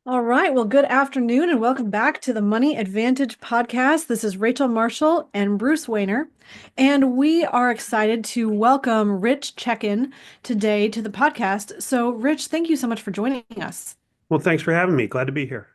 All right. Well, good afternoon and welcome back to the Money Advantage podcast. This is Rachel Marshall and Bruce Wayner, and we are excited to welcome Rich Checkan today to the podcast. So, Rich, thank you so much for joining us. Well, thanks for having me. Glad to be here.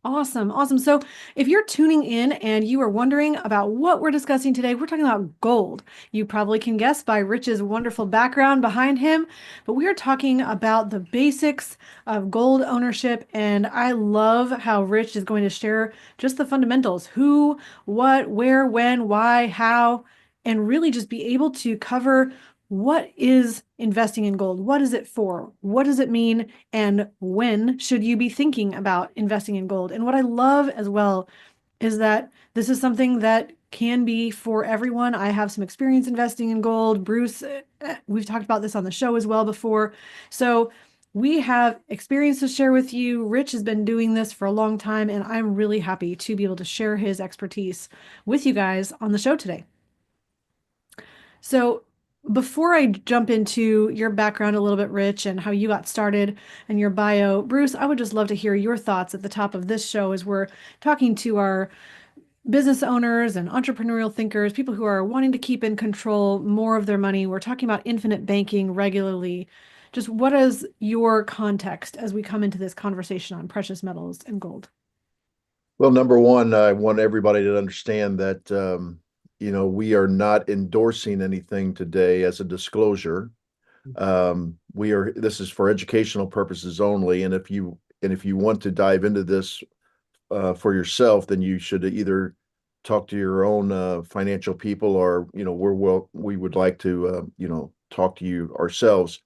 Awesome. Awesome. So, if you're tuning in and you are wondering about what we're discussing today, we're talking about gold. You probably can guess by Rich's wonderful background behind him, but we are talking about the basics of gold ownership. And I love how Rich is going to share just the fundamentals: who, what, where, when, why, how, and really just be able to cover what is investing in gold? What is it for? What does it mean? And when should you be thinking about investing in gold? And what I love as well is that this is something that can be for everyone. I have some experience investing in gold. Bruce, we've talked about this on the show as well before. So we have experience to share with you. Rich has been doing this for a long time, and I'm really happy to be able to share his expertise with you guys on the show today. So, before I jump into your background a little bit, Rich, and how you got started and your bio, Bruce, I would just love to hear your thoughts at the top of this show as we're talking to our business owners and entrepreneurial thinkers, people who are wanting to keep in control more of their money. We're talking about infinite banking regularly. Just what is your context as we come into this conversation on precious metals and gold? Well, number one, I want everybody to understand that we are not endorsing anything today as a disclosure. This is for educational purposes only, and if you want to dive into this for yourself, then you should either talk to your own financial people, or we would like to talk to you ourselves.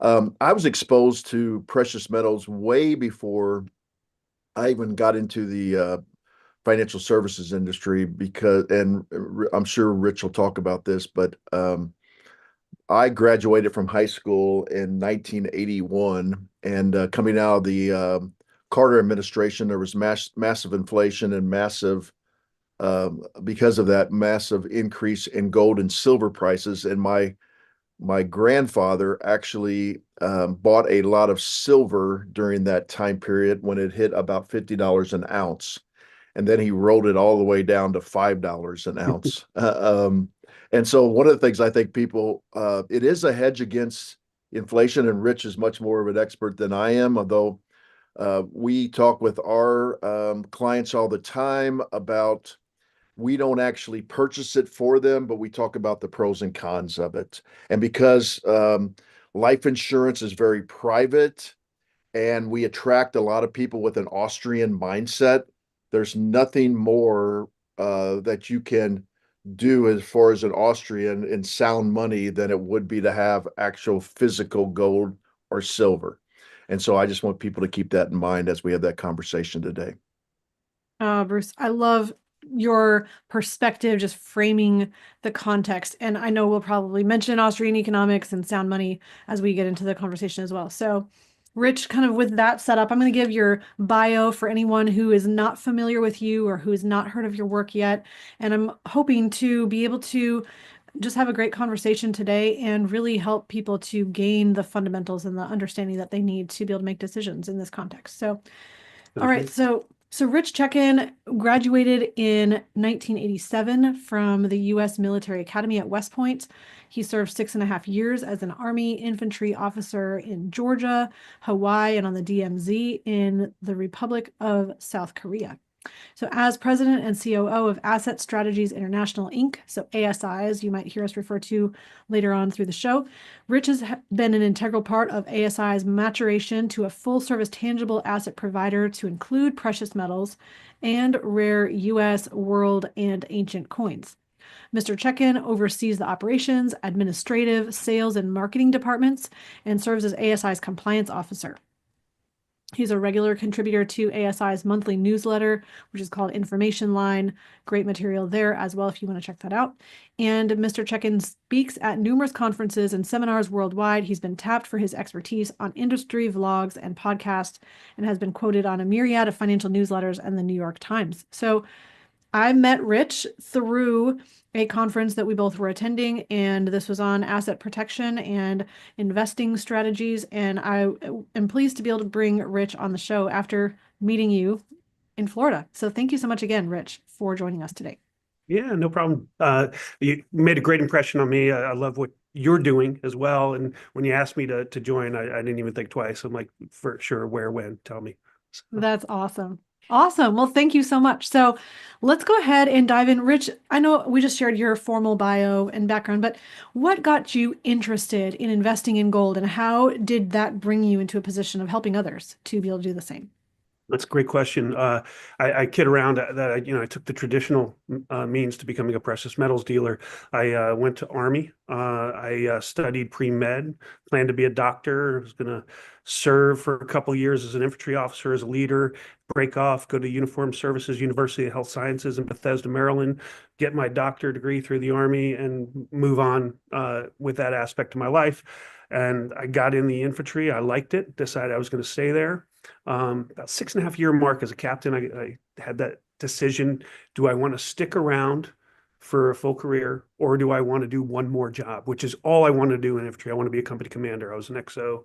I was exposed to precious metals way before I even got into the financial services industry and I'm sure Rich will talk about this, but I graduated from high school in 1981, and coming out of the Carter administration, there was massive inflation and because of that, massive increase in gold and silver prices. And my grandfather actually bought a lot of silver during that time period when it hit about $50 an ounce. And then he rolled it all the way down to $5 an ounce. And so one of the things I think it is a hedge against inflation, and Rich is much more of an expert than I am, although we talk with our clients all the time about we don't actually purchase it for them, but we talk about the pros and cons of it. And because life insurance is very private and we attract a lot of people with an Austrian mindset, there's nothing more that you can do as far as an Austrian in sound money than it would be to have actual physical gold or silver. And so I just want people to keep that in mind as we have that conversation today. Bruce, I love your perspective, just framing the context. And I know we'll probably mention Austrian economics and sound money as we get into the conversation as well. So, Rich, kind of with that set up, I'm going to give your bio for anyone who is not familiar with you or who has not heard of your work yet. And I'm hoping to be able to just have a great conversation today and really help people to gain the fundamentals and the understanding that they need to be able to make decisions in this context. So, all Sounds right, good. so Rich Checkan graduated in 1987 from the U.S. Military Academy at West Point. He served 6.5 years as an Army infantry officer in Georgia, Hawaii, and on the DMZ in the Republic of South Korea. So, as president and COO of Asset Strategies International, Inc., so ASI, as you might hear us refer to later on through the show, Rich has been an integral part of ASI's maturation to a full service tangible asset provider to include precious metals and rare U.S., world, and ancient coins. Mr. Checkan oversees the operations, administrative, sales, and marketing departments and serves as ASI's compliance officer. He's a regular contributor to ASI's monthly newsletter, which is called Information Line. Great material there as well if you want to check that out. And Mr. Checkan speaks at numerous conferences and seminars worldwide. He's been tapped for his expertise on industry vlogs and podcasts and has been quoted on a myriad of financial newsletters and the New York Times. So I met Rich through a conference that we both were attending, and this was on asset protection and investing strategies. And I am pleased to be able to bring Rich on the show after meeting you in Florida. So thank you so much again, Rich, for joining us today. Yeah, no problem. You made a great impression on me. I love what you're doing as well. And when you asked me to join, I didn't even think twice. I'm like, for sure, where, when, tell me. So, That's awesome. Awesome. Well, thank you so much. So let's go ahead and dive in. Rich, I know we just shared your formal bio and background, but what got you interested in investing in gold, and how did that bring you into a position of helping others to be able to do the same? that's a great question. I kid around that I took the traditional means to becoming a precious metals dealer. I went to Army. I studied pre-med, planned to be a doctor. I was going to serve for a couple years as an infantry officer, as a leader, break off, go to Uniformed Services University of Health Sciences in Bethesda, Maryland, get my doctorate degree through the Army, and move on with that aspect of my life. And I got in the infantry. I liked it, decided I was going to stay there. About 6.5 year mark as a captain, I had that decision. Do I want to stick around for a full career, or do I want to do one more job, which is all I want to do in infantry? I want to be a company commander. I was an XO,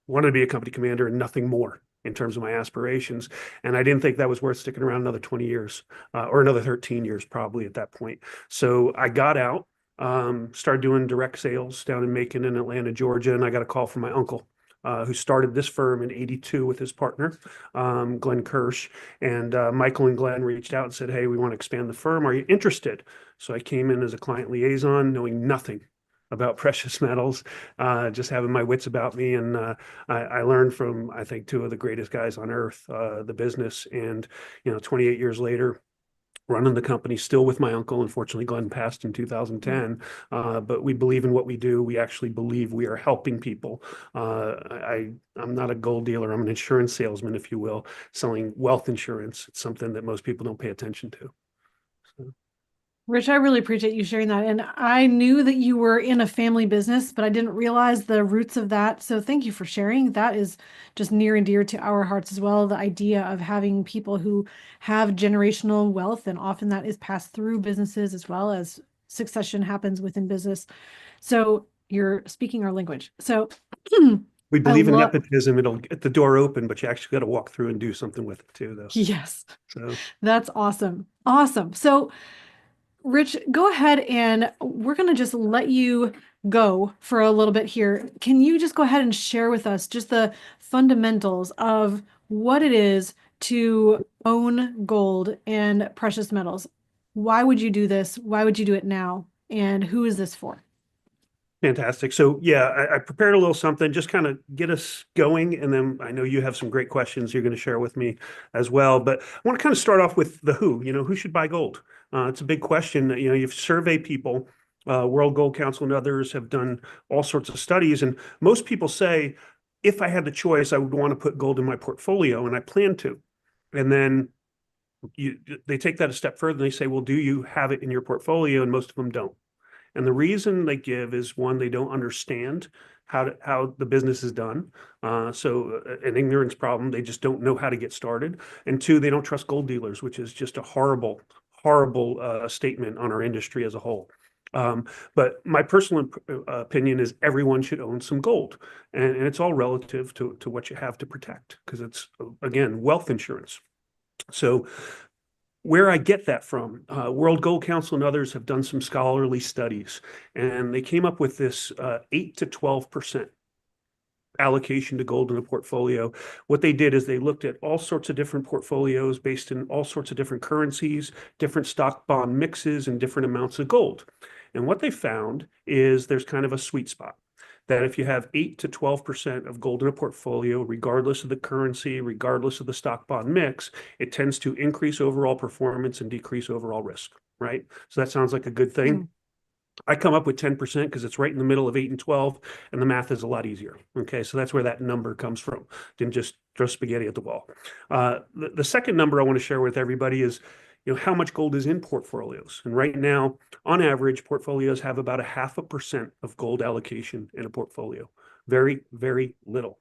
wanted to be a company commander and nothing more in terms of my aspirations. And I didn't think that was worth sticking around another 20 years or another 13 years probably at that point. So I got out, started doing direct sales down in Macon and Atlanta, Georgia. And I got a call from my uncle, who started this firm in '82 with his partner, Glenn Kirsch. And Michael and Glenn reached out and said, hey, we want to expand the firm. Are you interested? So I came in as a client liaison, knowing nothing about precious metals, just having my wits about me. And I learned from, I think, two of the greatest guys on earth, the business. And, 28 years later, running the company still with my uncle. Unfortunately, Glenn passed in 2010, but we believe in what we do. We actually believe we are helping people. I'm not a gold dealer. I'm an insurance salesman, if you will, selling wealth insurance. It's something that most people don't pay attention to. So. Rich, I really appreciate you sharing that. And I knew that you were in a family business, but I didn't realize the roots of that. So thank you for sharing. That is just near and dear to our hearts as well. The idea of having people who have generational wealth, and often that is passed through businesses as well as succession happens within business. So you're speaking our language. So We I believe in love, nepotism. It'll get the door open, but you actually got to walk through and do something with it too, though. yes, So. that's awesome. Awesome. So Rich, go ahead, and we're going to just let you go for a little bit here. Can you just go ahead and share with us just the fundamentals of what it is to own gold and precious metals? Why would you do this? Why would you do it now? And who is this for? Fantastic. So yeah, I prepared a little something, just kind of get us going. And then I know you have some great questions you're going to share with me as well. But I want to kind of start off with the who, who should buy gold? It's a big question. You've surveyed people, World Gold Council and others have done all sorts of studies. And most people say, if I had the choice, I would want to put gold in my portfolio, and I plan to. And then they take that a step further and they say, well, do you have it in your portfolio? And most of them don't. And the reason they give is, one, they don't understand how the business is done. So an ignorance problem, they just don't know how to get started. And two, they don't trust gold dealers, which is just a horrible, horrible statement on our industry as a whole. But my personal opinion is everyone should own some gold. And it's all relative to what you have to protect, because it's, again, wealth insurance. So where I get that from, World Gold Council and others have done some scholarly studies, and they came up with this 8 to 12% allocation to gold in a portfolio. What they did is they looked at all sorts of different portfolios based in all sorts of different currencies, different stock bond mixes, and different amounts of gold. And what they found is there's kind of a sweet spot, that if you have 8 to 12% of gold in a portfolio, regardless of the currency, regardless of the stock bond mix, it tends to increase overall performance and decrease overall risk, right? So that sounds like a good thing. I come up with 10% because it's right in the middle of 8 and 12, and the math is a lot easier. Okay, so that's where that number comes from. Didn't just throw spaghetti at the wall. The second number I want to share with everybody is, how much gold is in portfolios. And right now, on average, portfolios have about 0.5% of gold allocation in a portfolio. Very, very little.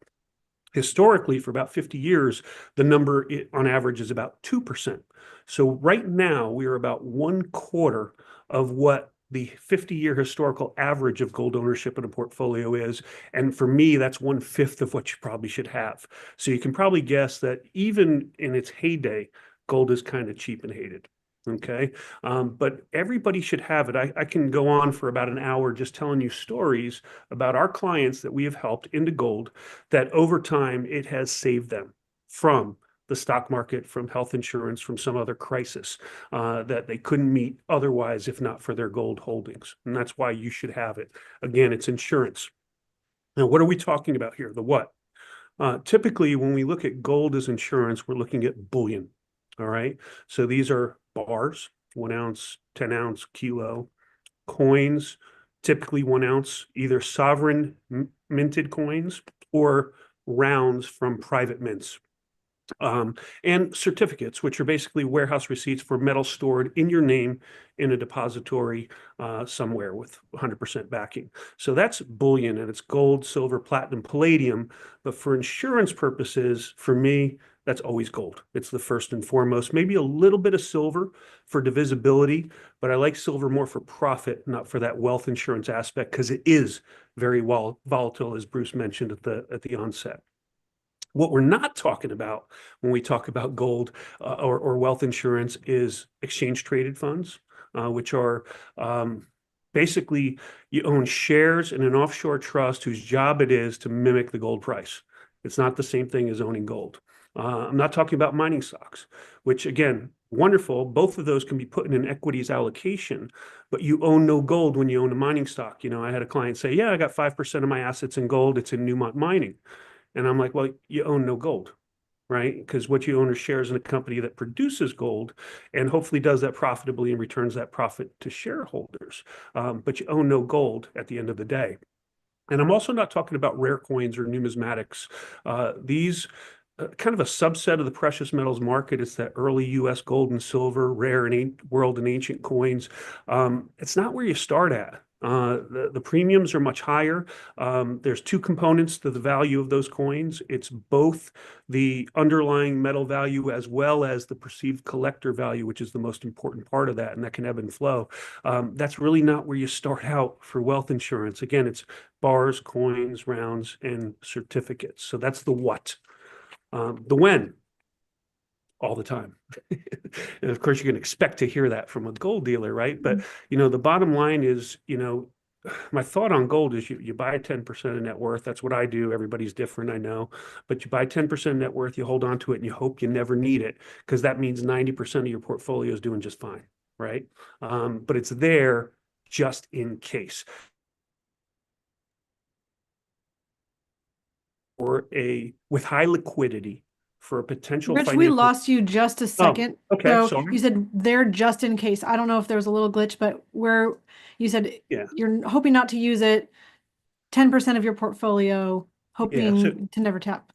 Historically, for about 50 years, the number on average is about 2%. So right now, we are about 1/4 of what the 50-year historical average of gold ownership in a portfolio is. And for me, that's 1/5 of what you probably should have. So you can probably guess that even in its heyday, gold is kind of cheap and hated. Okay. But everybody should have it. I can go on for about an hour just telling you stories about our clients that we have helped into gold, that over time it has saved them from the stock market, from health insurance, from some other crisis that they couldn't meet otherwise if not for their gold holdings. And that's why you should have it. Again, it's insurance. Now, what are we talking about here? The what? Typically, when we look at gold as insurance, we're looking at bullion. All right. So these are bars, 1 ounce, 10 ounce, kilo, coins, typically 1 ounce, either sovereign minted coins or rounds from private mints. And certificates, which are basically warehouse receipts for metal stored in your name in a depository somewhere with 100% backing. So that's bullion, and it's gold, silver, platinum, palladium. But for insurance purposes, for me, that's always gold. It's the first and foremost, maybe a little bit of silver for divisibility, but I like silver more for profit, not for that wealth insurance aspect, because it is very volatile, as Bruce mentioned at the onset. What we're not talking about when we talk about gold or wealth insurance is exchange traded funds, which are basically you own shares in an offshore trust whose job it is to mimic the gold price. It's not the same thing as owning gold. I'm not talking about mining stocks, which again, wonderful. Both of those can be put in an equities allocation, but you own no gold when you own a mining stock. You know, I had a client say, yeah, I got 5% of my assets in gold. It's in Newmont Mining. And I'm like, well, you own no gold, right? Because what you own are shares in a company that produces gold and hopefully does that profitably and returns that profit to shareholders. But you own no gold at the end of the day. And I'm also not talking about rare coins or numismatics. These kind of a subset of the precious metals market. It's that early U.S. gold and silver, rare and world and ancient coins. It's not where you start at. The premiums are much higher. There's two components to the value of those coins. It's both the underlying metal value as well as the perceived collector value, which is the most important part of that, and that can ebb and flow. That's really not where you start out for wealth insurance. Again, it's bars, coins, rounds, and certificates. So that's the what. The when, all the time. And of course, you can expect to hear that from a gold dealer, right? But, you know, the bottom line is, you know, my thought on gold is you buy 10% of net worth. That's what I do. Everybody's different, I know. But you buy 10% net worth, you hold on to it, and you hope you never need it, because that means 90% of your portfolio is doing just fine, right? But it's there just in case. Or with high liquidity for a potential Rich, we financial. lost you just a second. Okay, So sorry. you said they're just in case. I don't know if there was a little glitch, but where you said you're hoping not to use it, 10% of your portfolio, hoping to never tap.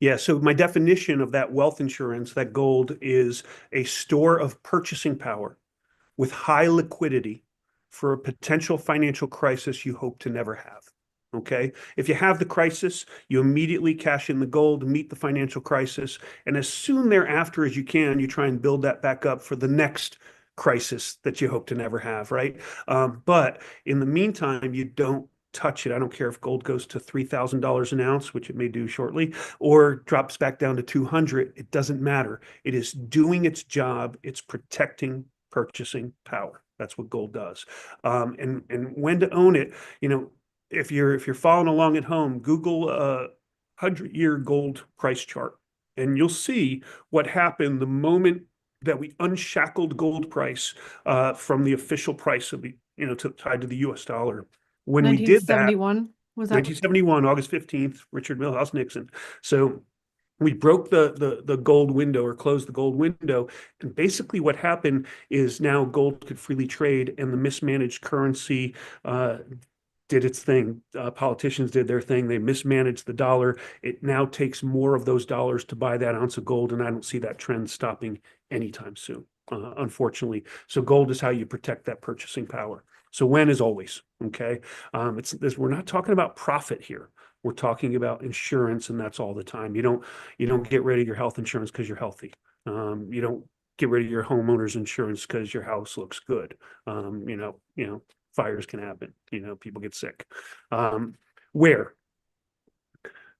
Yeah, so my definition of that wealth insurance, that gold, is a store of purchasing power with high liquidity for a potential financial crisis you hope to never have. Okay. If you have the crisis, you immediately cash in the gold, meet the financial crisis, and as soon thereafter as you can, you try and build that back up for the next crisis that you hope to never have, right? But in the meantime, you don't touch it. I don't care if gold goes to $3,000 an ounce, which it may do shortly, or drops back down to 200. It doesn't matter. It is doing its job. It's protecting purchasing power. That's what gold does. And when to own it, you know, if you're following along at home, Google 100-year gold price chart, and you'll see what happened the moment that we unshackled gold price from the official price of the, you know, tied to the U.S. dollar. When we did that, 1971 was that? 1971, August 15th, Richard Milhouse Nixon. So we broke the gold window, or closed the gold window. And basically what happened is now gold could freely trade, and the mismanaged currency did its thing. Politicians did their thing. They mismanaged the dollar. It now takes more of those dollars to buy that ounce of gold, and I don't see that trend stopping anytime soon, unfortunately. So gold is how you protect that purchasing power. So when is always, okay? We're not talking about profit here. We're talking about insurance, and that's all the time. You don't get rid of your health insurance because you're healthy. You don't get rid of your homeowner's insurance because your house looks good. Fires can happen. People get sick. Where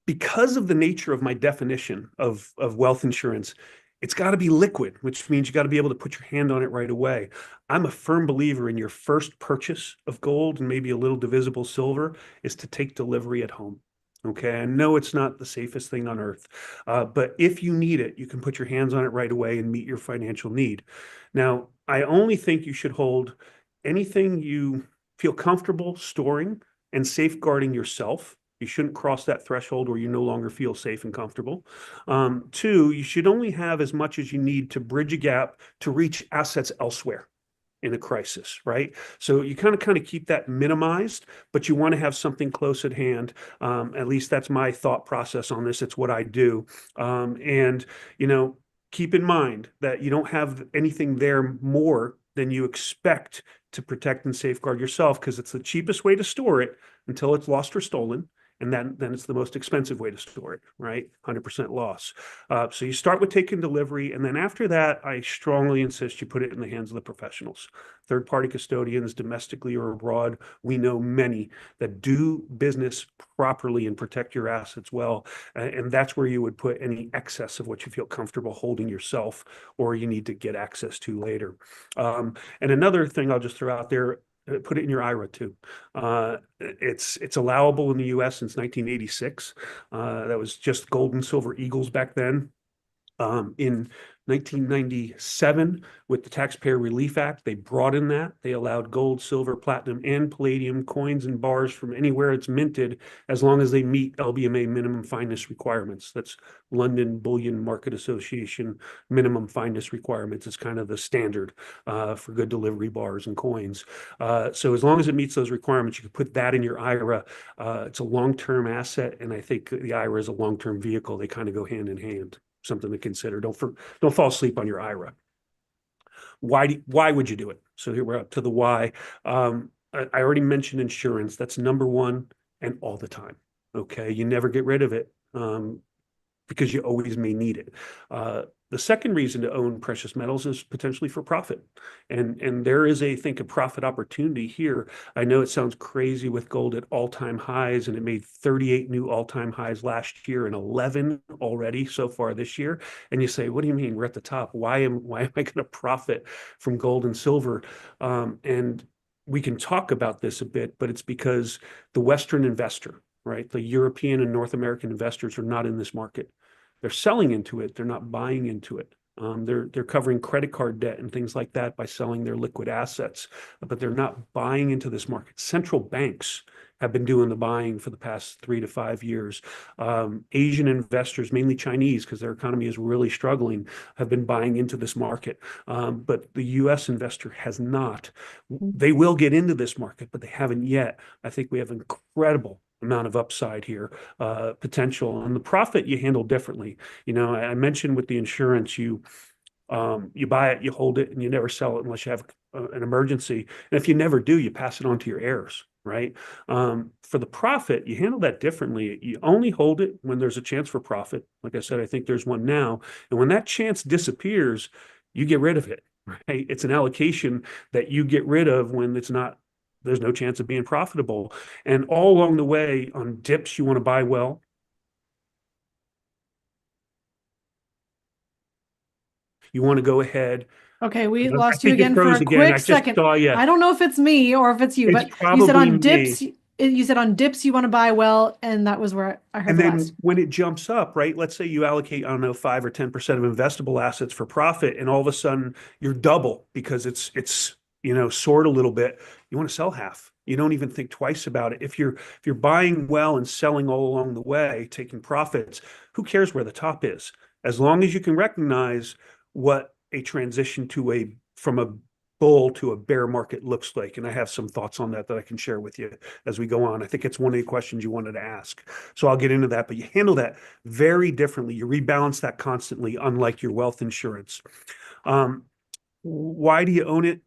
because of the nature of my definition of wealth insurance, it's got to be liquid, which means you got to be able to put your hand on it right away. I'm a firm believer in your first purchase of gold and maybe a little divisible silver is to take delivery at home. Okay, I know it's not the safest thing on earth, but if you need it, you can put your hands on it right away and meet your financial need. Now, I only think you should hold anything you feel comfortable storing and safeguarding yourself. You shouldn't cross that threshold where you no longer feel safe and comfortable. Two, you should only have as much as you need to bridge a gap to reach assets elsewhere in a crisis, right? So you kind of keep that minimized, but you want to have something close at hand. At least that's my thought process on this. It's what I do. And, keep in mind that you don't have anything there more than you expect to protect and safeguard yourself because it's the cheapest way to store it until it's lost or stolen. And then it's the most expensive way to store it, right? 100% loss. So you start with taking delivery. And then after that, I strongly insist you put it in the hands of the professionals. Third-party custodians, domestically or abroad. We know many that do business properly and protect your assets well. And that's where you would put any excess of what you feel comfortable holding yourself or you need to get access to later. And another thing I'll just throw out there, put it in your IRA too. It's allowable in the US since 1986. That was just gold and silver eagles back then. In 1997, with the Taxpayer Relief Act, they broadened that. They allowed gold, silver, platinum, and palladium coins and bars from anywhere it's minted as long as they meet LBMA minimum fineness requirements. That's London Bullion Market Association minimum fineness requirements. It's kind of the standard for good delivery bars and coins. So as long as it meets those requirements, you can put that in your IRA. It's a long-term asset, and I think the IRA is a long-term vehicle. They kind of go hand in hand. Something to consider. Don't fall asleep on your IRA. Why would you do it? So here we're up to the why. I already mentioned insurance. That's number one and all the time. Okay, you never get rid of it because you always may need it. The second reason to own precious metals is potentially for profit. And there is I think, a profit opportunity here. I know it sounds crazy with gold at all-time highs, and it made 38 new all-time highs last year and 11 already so far this year. And you say, what do you mean? We're at the top. Why am I going to profit from gold and silver? And we can talk about this a bit, but it's because the Western investor, right? The European and North American investors are not in this market. They're selling into it. They're not buying into it. They're covering credit card debt and things like that by selling their liquid assets, but they're not buying into this market. Central banks have been doing the buying for the past 3 to 5 years. Asian investors, mainly Chinese, because their economy is really struggling, have been buying into this market. But the US investor has not. They will get into this market, but they haven't yet. I think we have incredible amount of upside here, potential. And the profit you handle differently. I mentioned with the insurance, you buy it, you hold it, and you never sell it unless you have an emergency. And if you never do, you pass it on to your heirs, right? For the profit, you handle that differently. You only hold it when there's a chance for profit. Like I said, I think there's one now. And when that chance disappears, you get rid of it, right? It's an allocation that you get rid of when there's no chance of being profitable. And all along the way on dips, you want to buy well. You want to go ahead. Okay, we I lost you think it again for froze a again. I quick just second. saw you. I don't know if it's me or if it's you, It's but you said probably on dips, me. you said on dips you want to buy well, and that was where I heard And the then last. when it jumps up, right? Let's say you allocate, I don't know, 5 or 10% of investable assets for profit, and all of a sudden you're double because it's soared a little bit. You want to sell half. You don't even think twice about it. If you're buying well and selling all along the way, taking profits, who cares where the top is? As long as you can recognize what a transition from a bull to a bear market looks like. And I have some thoughts on that I can share with you as we go on. I think it's one of the questions you wanted to ask. So I'll get into that, but you handle that very differently. You rebalance that constantly, unlike your wealth insurance. Why do you own it?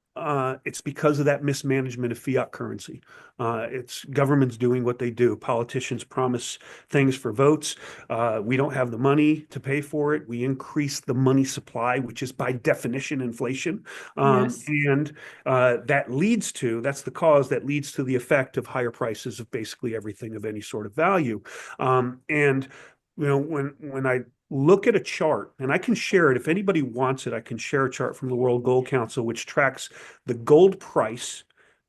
it's because of that mismanagement of fiat currency. It's governments doing what they do. Politicians promise things for votes. We don't have the money to pay for it. We increase the money supply, which is by definition inflation. Yes. And that's the cause that leads to the effect of higher prices of basically everything of any sort of value. And when I look at a chart, and I can share it if anybody wants it, I can share a chart from the World Gold Council, which tracks the gold price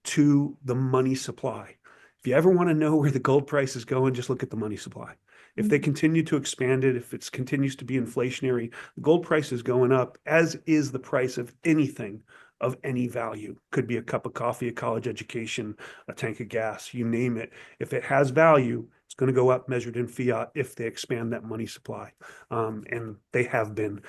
to the money supply. If you ever want to know where the gold price is going, just look at the money supply. If they continue to expand it, if it continues to be inflationary, the gold price is going up, as is the price of anything of any value. Could be a cup of coffee, a college education, a tank of gas, you name it. If it has value, it's going to go up measured in fiat if they expand that money supply. And they have been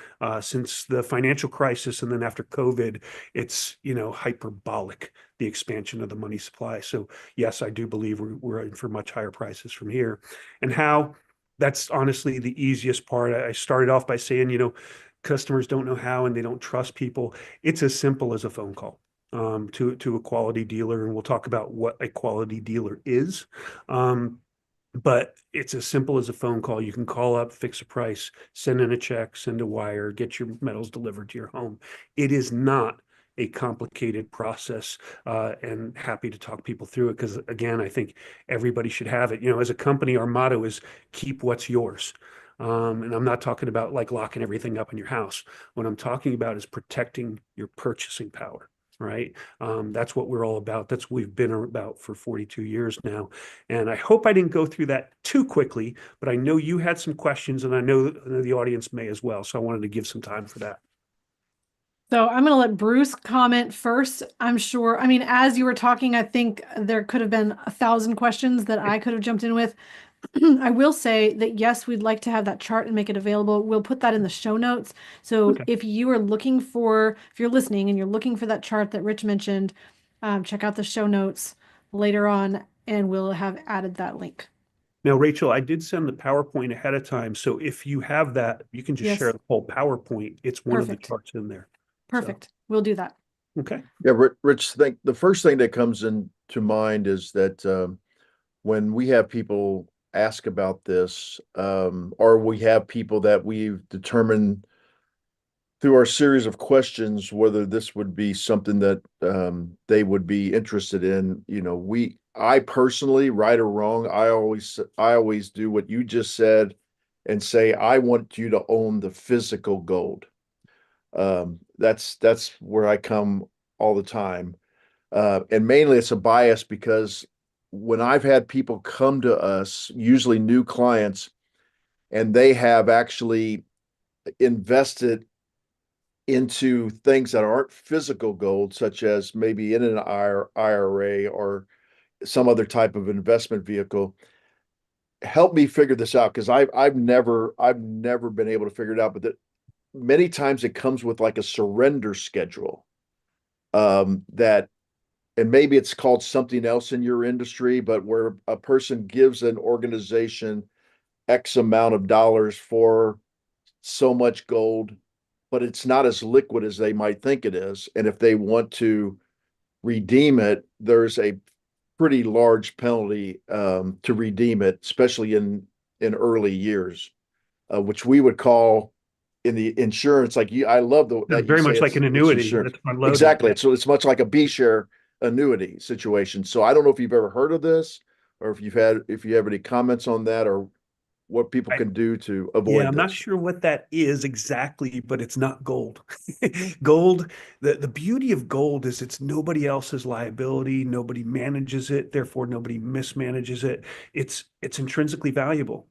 since the financial crisis, and then after COVID, it's hyperbolic, the expansion of the money supply. So yes, I do believe we're in for much higher prices from here. And how that's honestly the easiest part. I started off by saying, customers don't know how and they don't trust people. It's as simple as a phone call to a quality dealer, and we'll talk about what a quality dealer is. But it's as simple as a phone call. You can call up, fix a price, send in a check, send a wire, get your metals delivered to your home. It is not a complicated process, and happy to talk people through it because, again, I think everybody should have it. As a company, our motto is keep what's yours. And I'm not talking about like locking everything up in your house. What I'm talking about is protecting your purchasing power. Right. That's what we're all about. That's what we've been about for 42 years now. And I hope I didn't go through that too quickly, but I know you had some questions and I know the audience may as well. So I wanted to give some time for that. So I'm going to let Bruce comment first. I'm sure, I mean, as you were talking, I think there could have been 1,000 questions that I could have jumped in with. I will say that yes, we'd like to have that chart and make it available. We'll put that in the show notes. So Okay. if you're listening and you're looking for that chart that Rich mentioned, check out the show notes later on and we'll have added that link. Now, Rachel, I did send the PowerPoint ahead of time. So if you have that, you can just share Yes, the whole PowerPoint. It's one of the perfect. charts in there. Perfect. We'll do that. Okay. Yeah, Rich, think the first thing that comes into mind is that when we have people ask about this, or we have people that we've determined through our series of questions whether this would be something that they would be interested in. I personally, right or wrong, I always do what you just said and say I want you to own the physical gold. That's where I come all the time. And mainly it's a bias because when I've had people come to us, usually new clients, and they have actually invested into things that aren't physical gold, such as maybe in an IRA or some other type of investment vehicle. Help me figure this out because I've never been able to figure it out. But that many times it comes with like a surrender schedule, that, and maybe it's called something else in your industry, but where a person gives an organization X amount of dollars for so much gold, but it's not as liquid as they might think it is. And if they want to redeem it, there's a pretty large penalty to redeem it, especially in early years, which we would call in the insurance. Like I love that you Very say much like an it's annuity. insurance. That's front loaded. Exactly. It's much like a B share annuity situation. So I don't know if you've ever heard of this, or if you have any comments on that, or what people I, can do to Yeah, avoid I'm not this. sure what that is exactly, but it's not gold. Gold, the beauty of gold is it's nobody else's liability, nobody manages it, therefore nobody mismanages it. It's intrinsically valuable.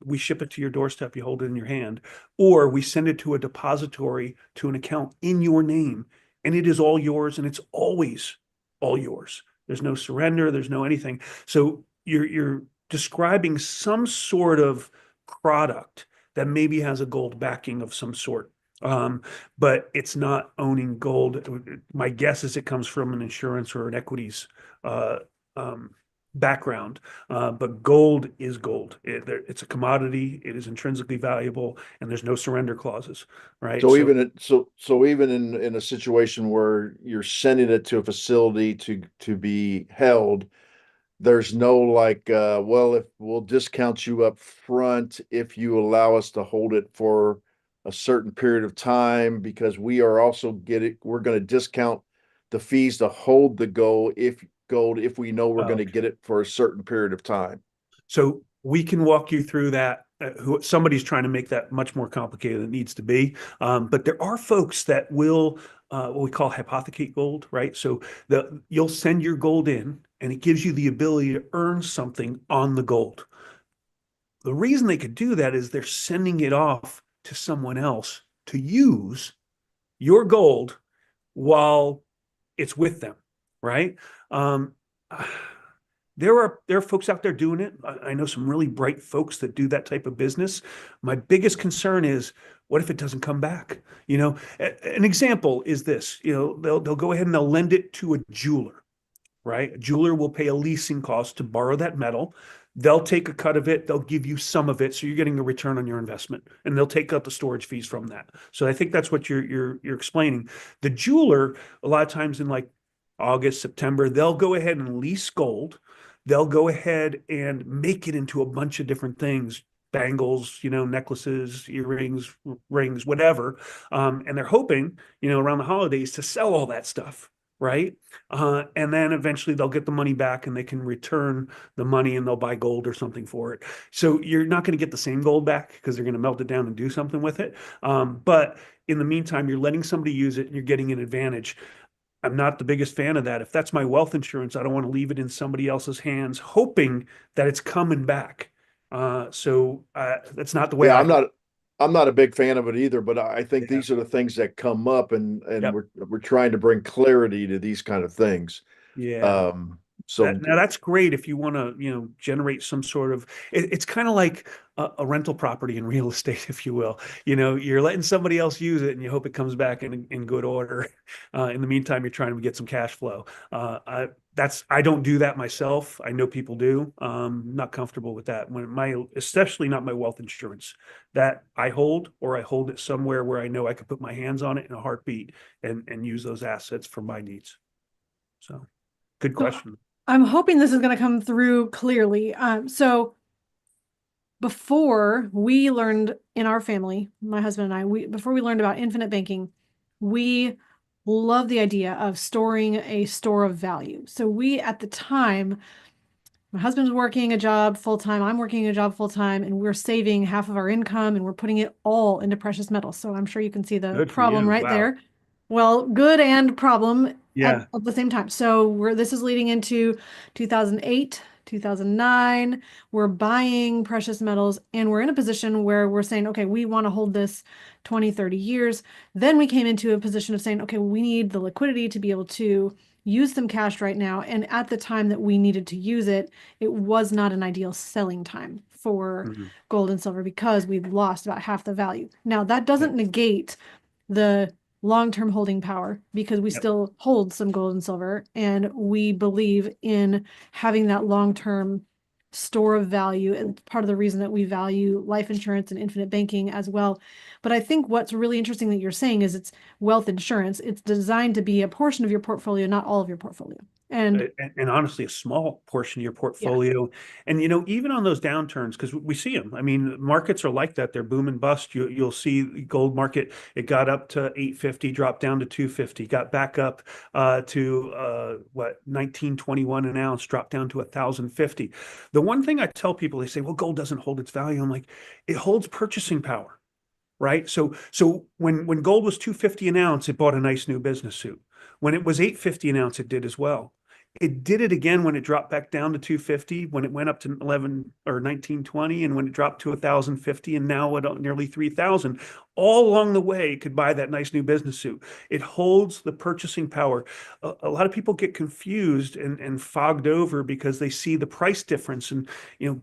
We ship it to your doorstep, you hold it in your hand, or we send it to a depository to an account in your name, and it is all yours, and it's always all yours. There's no surrender, there's no anything. So you're describing some sort of product that maybe has a gold backing of some sort. But it's not owning gold. My guess is it comes from an insurance or an equities uh, um, background, but gold is gold. It's a commodity. It is intrinsically valuable, and there's no surrender clauses, right? So So even even in a situation where you're sending it to a facility to be held, there's no like, well, if we'll discount you up front if you allow us to hold it for a certain period of time, because we're going to discount the fees to hold the gold if we know we're going to okay. get it for a certain period of time. So we can walk you through that. Somebody's trying to make that much more complicated than it needs to be. But there are folks that will what we call hypothecate gold, right? So you'll send your gold in, and it gives you the ability to earn something on the gold. The reason they could do that is they're sending it off to someone else to use your gold while it's with them, right? Um, there are folks out there doing it. I know some really bright folks that do that type of business. My biggest concern is, what if it doesn't come back? An example is this. They'll go ahead and they'll lend it to a jeweler, right? A jeweler will pay a leasing cost to borrow that metal. They'll take a cut of it. They'll give you some of it, so you're getting a return on your investment, and they'll take out the storage fees from that. So I think that's what you're explaining. The jeweler, a lot of times in like August, September, they'll go ahead and lease gold. They'll go ahead and make it into a bunch of different things, bangles, necklaces, earrings, rings, whatever. And they're hoping, around the holidays to sell all that stuff, right? And then eventually they'll get the money back and they can return the money and they'll buy gold or something for it. So you're not going to get the same gold back because they're going to melt it down and do something with it. But in the meantime, you're letting somebody use it and you're getting an advantage. I'm not the biggest fan of that. If that's my wealth insurance, I don't want to leave it in somebody else's hands, hoping that it's coming back. That's not the way Yeah, I. I'm not a big fan of it either, but I think Yeah. these are the things that come up, and Yep. we're trying to bring clarity to these kind of things. Yeah. Um, so Now that's great if you want to, generate some sort of. It's kind of like a rental property in real estate, if you will. You're letting somebody else use it, and you hope it comes back in good order. In the meantime, you're trying to get some cash flow. I don't do that myself. I know people do. Not comfortable with that. Especially not my wealth insurance that I hold, or I hold it somewhere where I know I could put my hands on it in a heartbeat and use those assets for my needs. So, good So question. I'm hoping this is going to come through clearly. So before we learned in our family, my husband and I, before we learned about infinite banking, we love the idea of storing a store of value. So we, at the time, my husband's working a job full time, I'm working a job full time, and we're saving half of our income and we're putting it all into precious metals. So I'm sure you can see the Good for problem you. right Wow. there. Well, good and problem Yeah. at the same time. So this is leading into 2008, 2009. We're buying precious metals and we're in a position where we're saying, okay, we want to hold this 20, 30 years. Then we came into a position of saying, okay, we need the liquidity to be able to use some cash right now. And at the time that we needed to use it, it was not an ideal selling time for Mhm. gold and silver because we've lost about half the value. Now, that Yeah. doesn't negate the long-term holding power because we Yep. still hold some gold and silver, and we believe in having that long-term store of value, and part of the reason that we value life insurance and infinite banking as well. But I think what's really interesting that you're saying is it's wealth insurance. It's designed to be a portion of your portfolio, not all of your portfolio. And And honestly, a small portion of your yeah, portfolio. And, even on those downturns, because we see them. I mean, markets are like that. They're boom and bust. You'll see the gold market. It got up to 850, dropped down to 250, got back up to 1921 an ounce, dropped down to 1050. The one thing I tell people, they say, well, gold doesn't hold its value. I'm like, it holds purchasing power. Right. So when gold was 250 an ounce, it bought a nice new business suit. When it was 850 an ounce, it did as well. It did it again when it dropped back down to 250, when it went up to 11 or 1920, and when it dropped to 1050, and now at nearly 3000. All along the way, it could buy that nice new business suit. It holds the purchasing power. A lot of people get confused and fogged over because they see the price difference. And,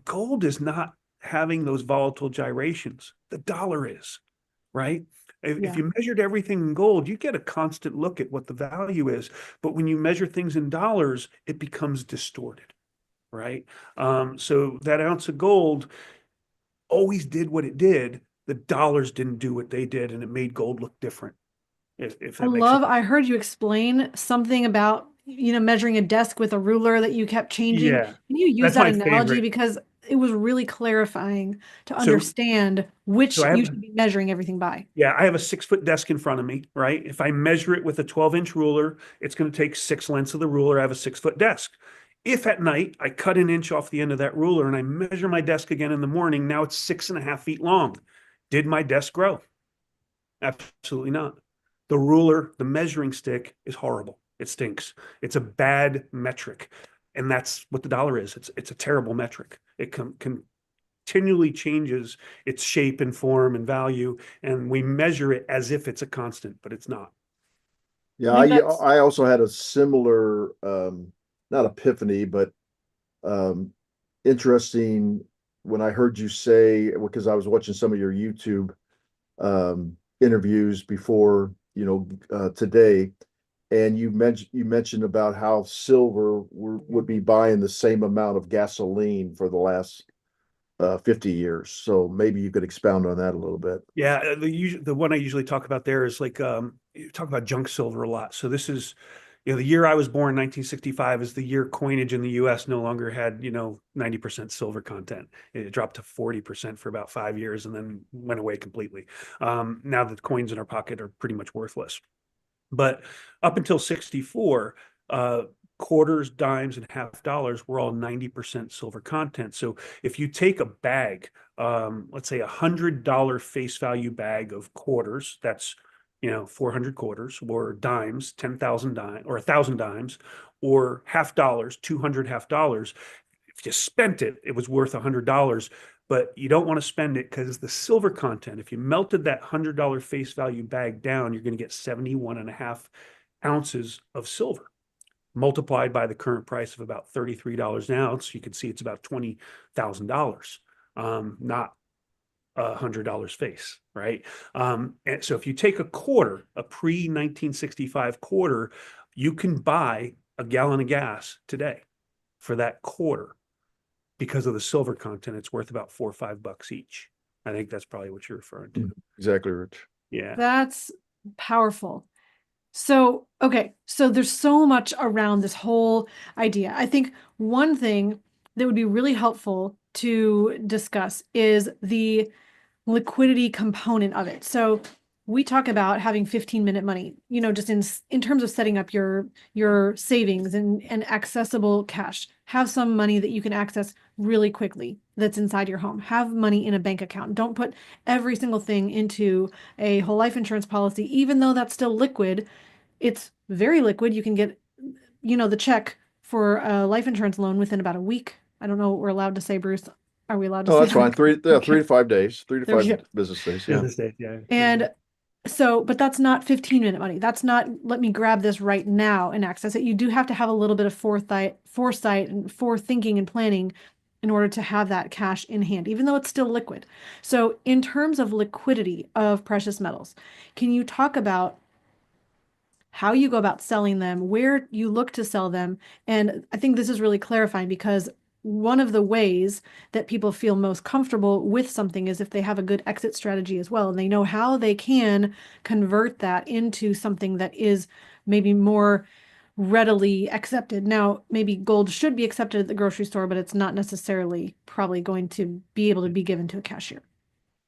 gold is not having those volatile gyrations. The dollar is, right? If yeah. you measured everything in gold, you get a constant look at what the value is. But when you measure things in dollars, it becomes distorted, right? So that ounce of gold always did what it did. The dollars didn't do what they did, and it made gold look different. If that makes sense. I heard you explain something about, measuring a desk with a ruler that you kept changing. Yeah, Can you use that's that my analogy? favorite. Because it was really clarifying to So, understand so which I you have, should be measuring everything by. yeah, I have a 6 foot desk in front of me, right? If I measure it with a 12-inch ruler, it's going to take 6 lengths of the ruler. I have a 6 foot desk. If at night I cut an inch off the end of that ruler and I measure my desk again in the morning, now it's 6.5 feet long. Did my desk grow? Absolutely not. The ruler, the measuring stick is horrible. It stinks. It's a bad metric. And that's what the dollar is. It's a terrible metric. It continually changes its shape and form and value, and we measure it as if it's a constant, but it's not. Yeah, I think that's I also had a similar not epiphany, but um interesting when I heard you say, because I was watching some of your YouTube interviews before, today, and you mentioned about how silver would be buying the same amount of gasoline for the last 50 years. So maybe you could expound on that a little bit. Yeah, the one I usually talk about there is like you talk about junk silver a lot. So this is, the year I was born, 1965, is the year coinage in the U.S. no longer had 90% silver content. It dropped to 40% for about 5 years and then went away completely. Now the coins in our pocket are pretty much worthless. But up until 64, quarters, dimes, and half dollars were all 90% silver content. So if you take a bag, let's say $100 face value bag of quarters, that's 400 quarters, or dimes, 10,000 dimes, or 1,000 dimes, or half dollars, 200 half dollars. If you spent it, it was worth $100, but you don't want to spend it because the silver content, if you melted that $100 face value bag down, you're going to get 71.5 ounces of silver multiplied by the current price of about $33 an ounce. You can see it's about $20,000, not $100 face, right? And so if you take a quarter, a pre-1965 quarter, you can buy a gallon of gas today for that quarter. Because of the silver content, it's worth about $4 or $5 each. I think that's probably what you're referring to. Exactly, Rich. Yeah. that's powerful. So, okay, so there's so much around this whole idea. I think one thing that would be really helpful to discuss is the liquidity component of it. So we talk about having 15-minute money, just in terms of setting up your savings and accessible cash. Have some money that you can access really quickly that's inside your home. Have money in a bank account. Don't put every single thing into a whole life insurance policy, even though that's still liquid. It's very liquid. You can get, the check for a life insurance loan within about a week. I don't know what we're allowed to say, Bruce. Are we allowed to Oh, say that's fine. that? Three, yeah, Okay. 3 to 5 days, three to There we five go. business days. Yeah. Business day, yeah. And so, but that's not 15-minute money. That's not, let me grab this right now and access it. You do have to have a little bit of foresight and forethinking and planning in order to have that cash in hand, even though it's still liquid. So in terms of liquidity of precious metals, can you talk about how you go about selling them, where you look to sell them? And I think this is really clarifying, because one of the ways that people feel most comfortable with something is if they have a good exit strategy as well, and they know how they can convert that into something that is maybe more readily accepted. Now, maybe gold should be accepted at the grocery store, but it's not necessarily probably going to be able to be given to a cashier.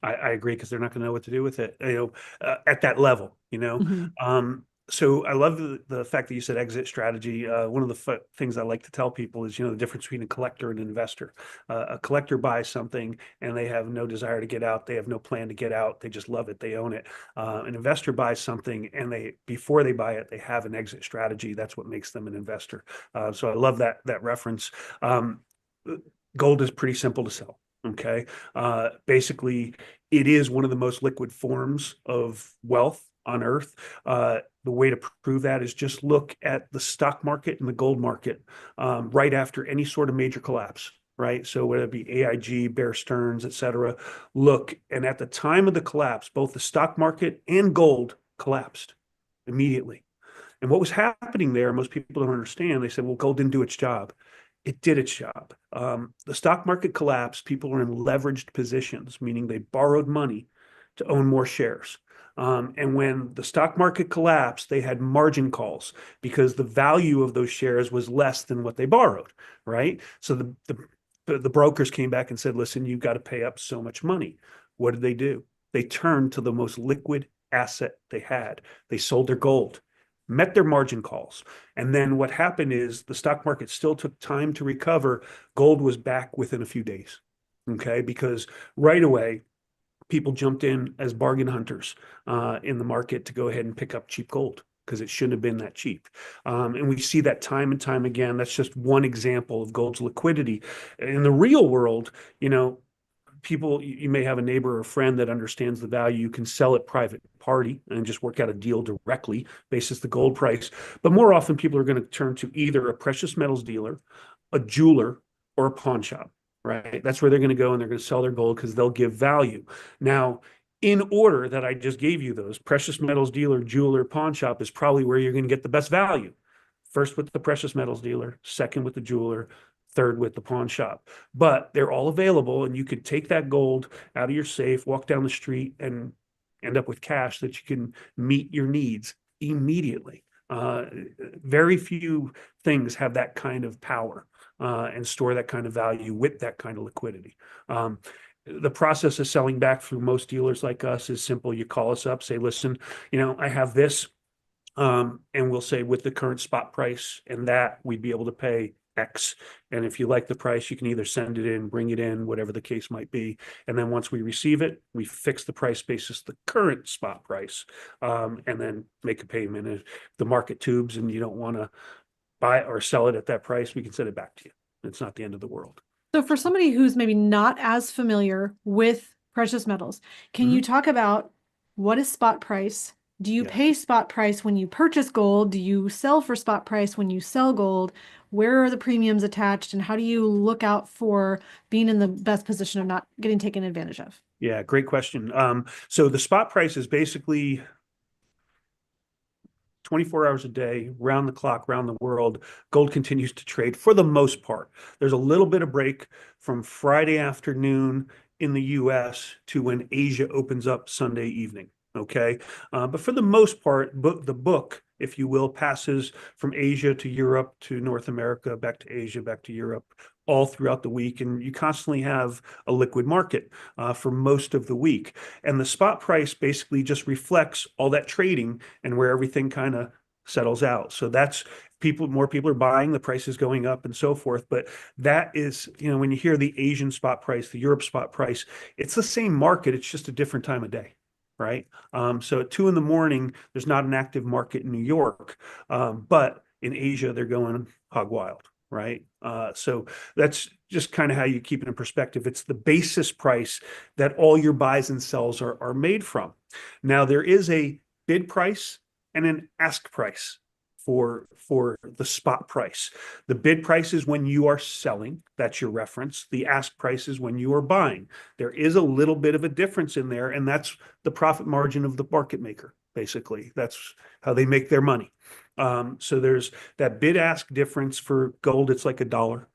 I agree, because they're not going to know what to do with it, at that level, Mhm. So I love the fact that you said exit strategy. One of the things I like to tell people is, the difference between a collector and an investor. A collector buys something and they have no desire to get out. They have no plan to get out. They just love it. They own it. An investor buys something and before they buy it, they have an exit strategy. That's what makes them an investor. So I love that reference. Gold is pretty simple to sell. Okay. Basically, it is one of the most liquid forms of wealth on earth. The way to prove that is just look at the stock market and the gold market right after any sort of major collapse, right? So whether it be AIG, Bear Stearns, et cetera, look, and at the time of the collapse, both the stock market and gold collapsed immediately. And what was happening there, most people don't understand. They said, well, gold didn't do its job. it did its job. The stock market collapsed. People were in leveraged positions, meaning they borrowed money to own more shares. And when the stock market collapsed, they had margin calls because the value of those shares was less than what they borrowed, right? So the brokers came back and said, listen, you've got to pay up so much money. What did they do? They turned to the most liquid asset they had. They sold their gold, met their margin calls. And then what happened is the stock market still took time to recover. Gold was back within a few days. Okay. Because right away, people jumped in as bargain hunters in the market to go ahead and pick up cheap gold because it shouldn't have been that cheap. And we see that time and time again. That's just one example of gold's liquidity. In the real world, people, you may have a neighbor or friend that understands the value. You can sell it private party and just work out a deal directly basis the gold price. But more often, people are going to turn to either a precious metals dealer, a jeweler, or a pawn shop, right? That's where they're going to go and they're going to sell their gold because they'll give value. Now, in order that I just gave you those, precious metals dealer, jeweler, pawn shop is probably where you're going to get the best value. First with the precious metals dealer, second with the jeweler, third with the pawn shop. But they're all available, and you could take that gold out of your safe, walk down the street, and end up with cash that you can meet your needs immediately. Very few things have that kind of power and store that kind of value with that kind of liquidity. The process of selling back through most dealers like us is simple. You call us up, say, listen, I have this, and we'll say with the current spot price and that we'd be able to pay X. And if you like the price, you can either send it in, bring it in, whatever the case might be. And then once we receive it, we fix the price basis, the current spot price, and then make a payment. If the market tubes and you don't want to buy or sell it at that price, we can send it back to you. It's not the end of the world. So for somebody who's maybe not as familiar with precious metals, can you talk about what is spot price? Do you pay spot price when you purchase gold? Do you sell for spot price when you sell gold? Where are the premiums attached? And how do you look out for being in the best position of not getting taken advantage of? Yeah, great question. So the spot price is basically 24 hours a day, round the clock, round the world. Gold continues to trade for the most part. There's a little bit of break from Friday afternoon in the US to when Asia opens up Sunday evening. Okay. But for the most part, the book, if you will, passes from Asia to Europe to North America, back to Asia, back to Europe, all throughout the week. And you constantly have a liquid market for most of the week. And the spot price basically just reflects all that trading and where everything kind of settles out. So that's more people are buying, the price is going up and so forth. But that is, when you hear the Asian spot price, the Europe spot price, it's the same market. It's just a different time of day. Right. So at 2 a.m, there's not an active market in New York, but in Asia, they're going hog wild. Right. So that's just kind of how you keep it in perspective. It's the basis price that all your buys and sells are made from. Now, there is a bid price and an ask price for the spot price. The bid price is when you are selling. That's your reference. The ask price is when you are buying. There is a little bit of a difference in there, and that's the profit margin of the market maker, basically. That's how they make their money. So there's that bid ask difference. For gold, it's like $1.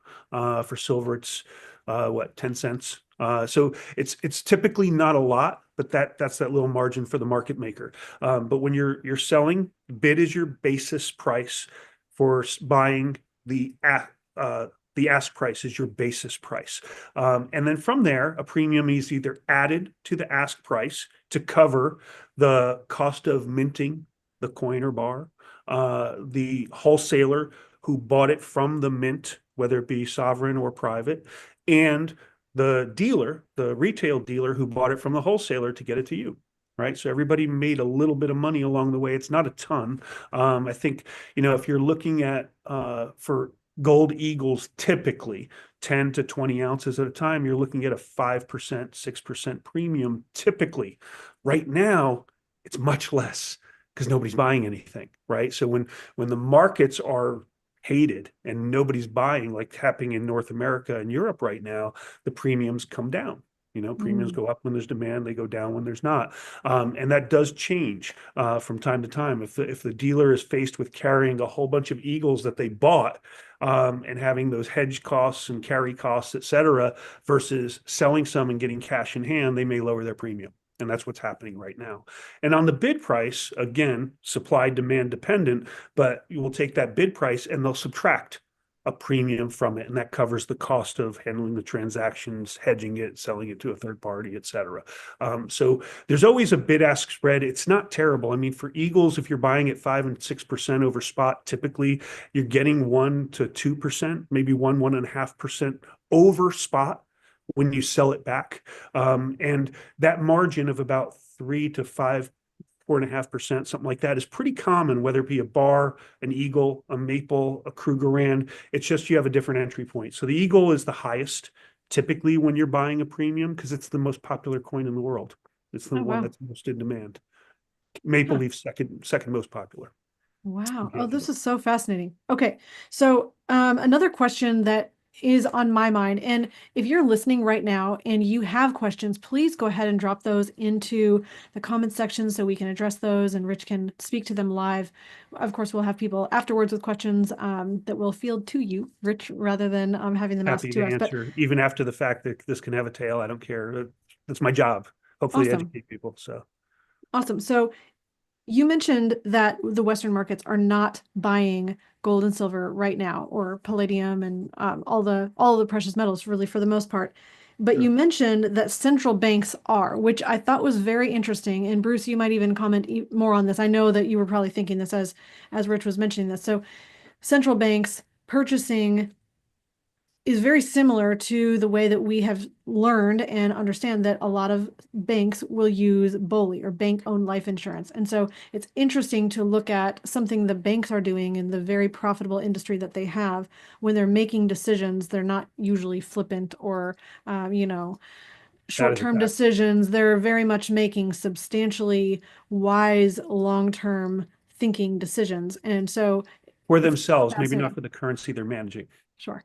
For silver, it's 10 cents. So it's typically not a lot, but that's that little margin for the market maker. But when you're selling, bid is your basis price. For buying, the ask price is your basis price. And then from there, a premium is either added to the ask price to cover the cost of minting the coin or bar, the wholesaler who bought it from the mint, whether it be sovereign or private, and the dealer, the retail dealer who bought it from the wholesaler to get it to you. Right. So everybody made a little bit of money along the way. It's not a ton. I think, if you're looking at for gold eagles, typically 10 to 20 ounces at a time, you're looking at a 5%, 6% premium. Typically right now, it's much less because nobody's buying anything. Right. So when the markets are hated and nobody's buying, like happening in North America and Europe right now, the premiums come down. Premiums go up when there's demand, they go down when there's not. And that does change from time to time. If the dealer is faced with carrying a whole bunch of Eagles that they bought and having those hedge costs and carry costs, et cetera, versus selling some and getting cash in hand, they may lower their premium. And that's what's happening right now. And on the bid price, again, supply demand dependent, but you will take that bid price and they'll subtract a premium from it, and that covers the cost of handling the transactions, hedging it, selling it to a third party, et cetera. So there's always a bid-ask spread. It's not terrible. I mean, for Eagles, if you're buying at 5 and 6% over spot, typically you're getting 1 to 2%, maybe 1.5% over spot when you sell it back. And that margin of about 3 to 5 4.5%, something like that, is pretty common, whether it be a bar, an Eagle, a Maple, a Krugerrand. It's just you have a different entry point. So the Eagle is the highest typically when you're buying a premium because it's the most popular coin in the world. It's the one that's most in demand. Maple Leaf's second most popular. Wow. Oh, this is so fascinating. Okay. So another question that is on my mind, and if you're listening right now and you have questions, please go ahead and drop those into the comment section so we can address those and Rich can speak to them live. Of course, we'll have people afterwards with questions that we'll field to you, Rich, rather than having them asked Happy to to us. answer, even after the fact that this can have a tail. I don't care. That's my job. Hopefully Awesome. educate people. So Awesome. So you mentioned that the Western markets are not buying gold and silver right now, or palladium and all the precious metals, really, for the most part. But you mentioned that central banks are, which I thought was very interesting. And Bruce, you might even comment more on this. I know that you were probably thinking this as Rich was mentioning this. So central banks purchasing is very similar to the way that we have learned and understand that a lot of banks will use BOLI, or bank-owned life insurance. And so it's interesting to look at something the banks are doing in the very profitable industry that they have. When they're making decisions, they're not usually flippant or, short-term decisions. They're very much making substantially wise, long-term thinking decisions. And so for themselves, maybe not for the currency they're managing. Sure.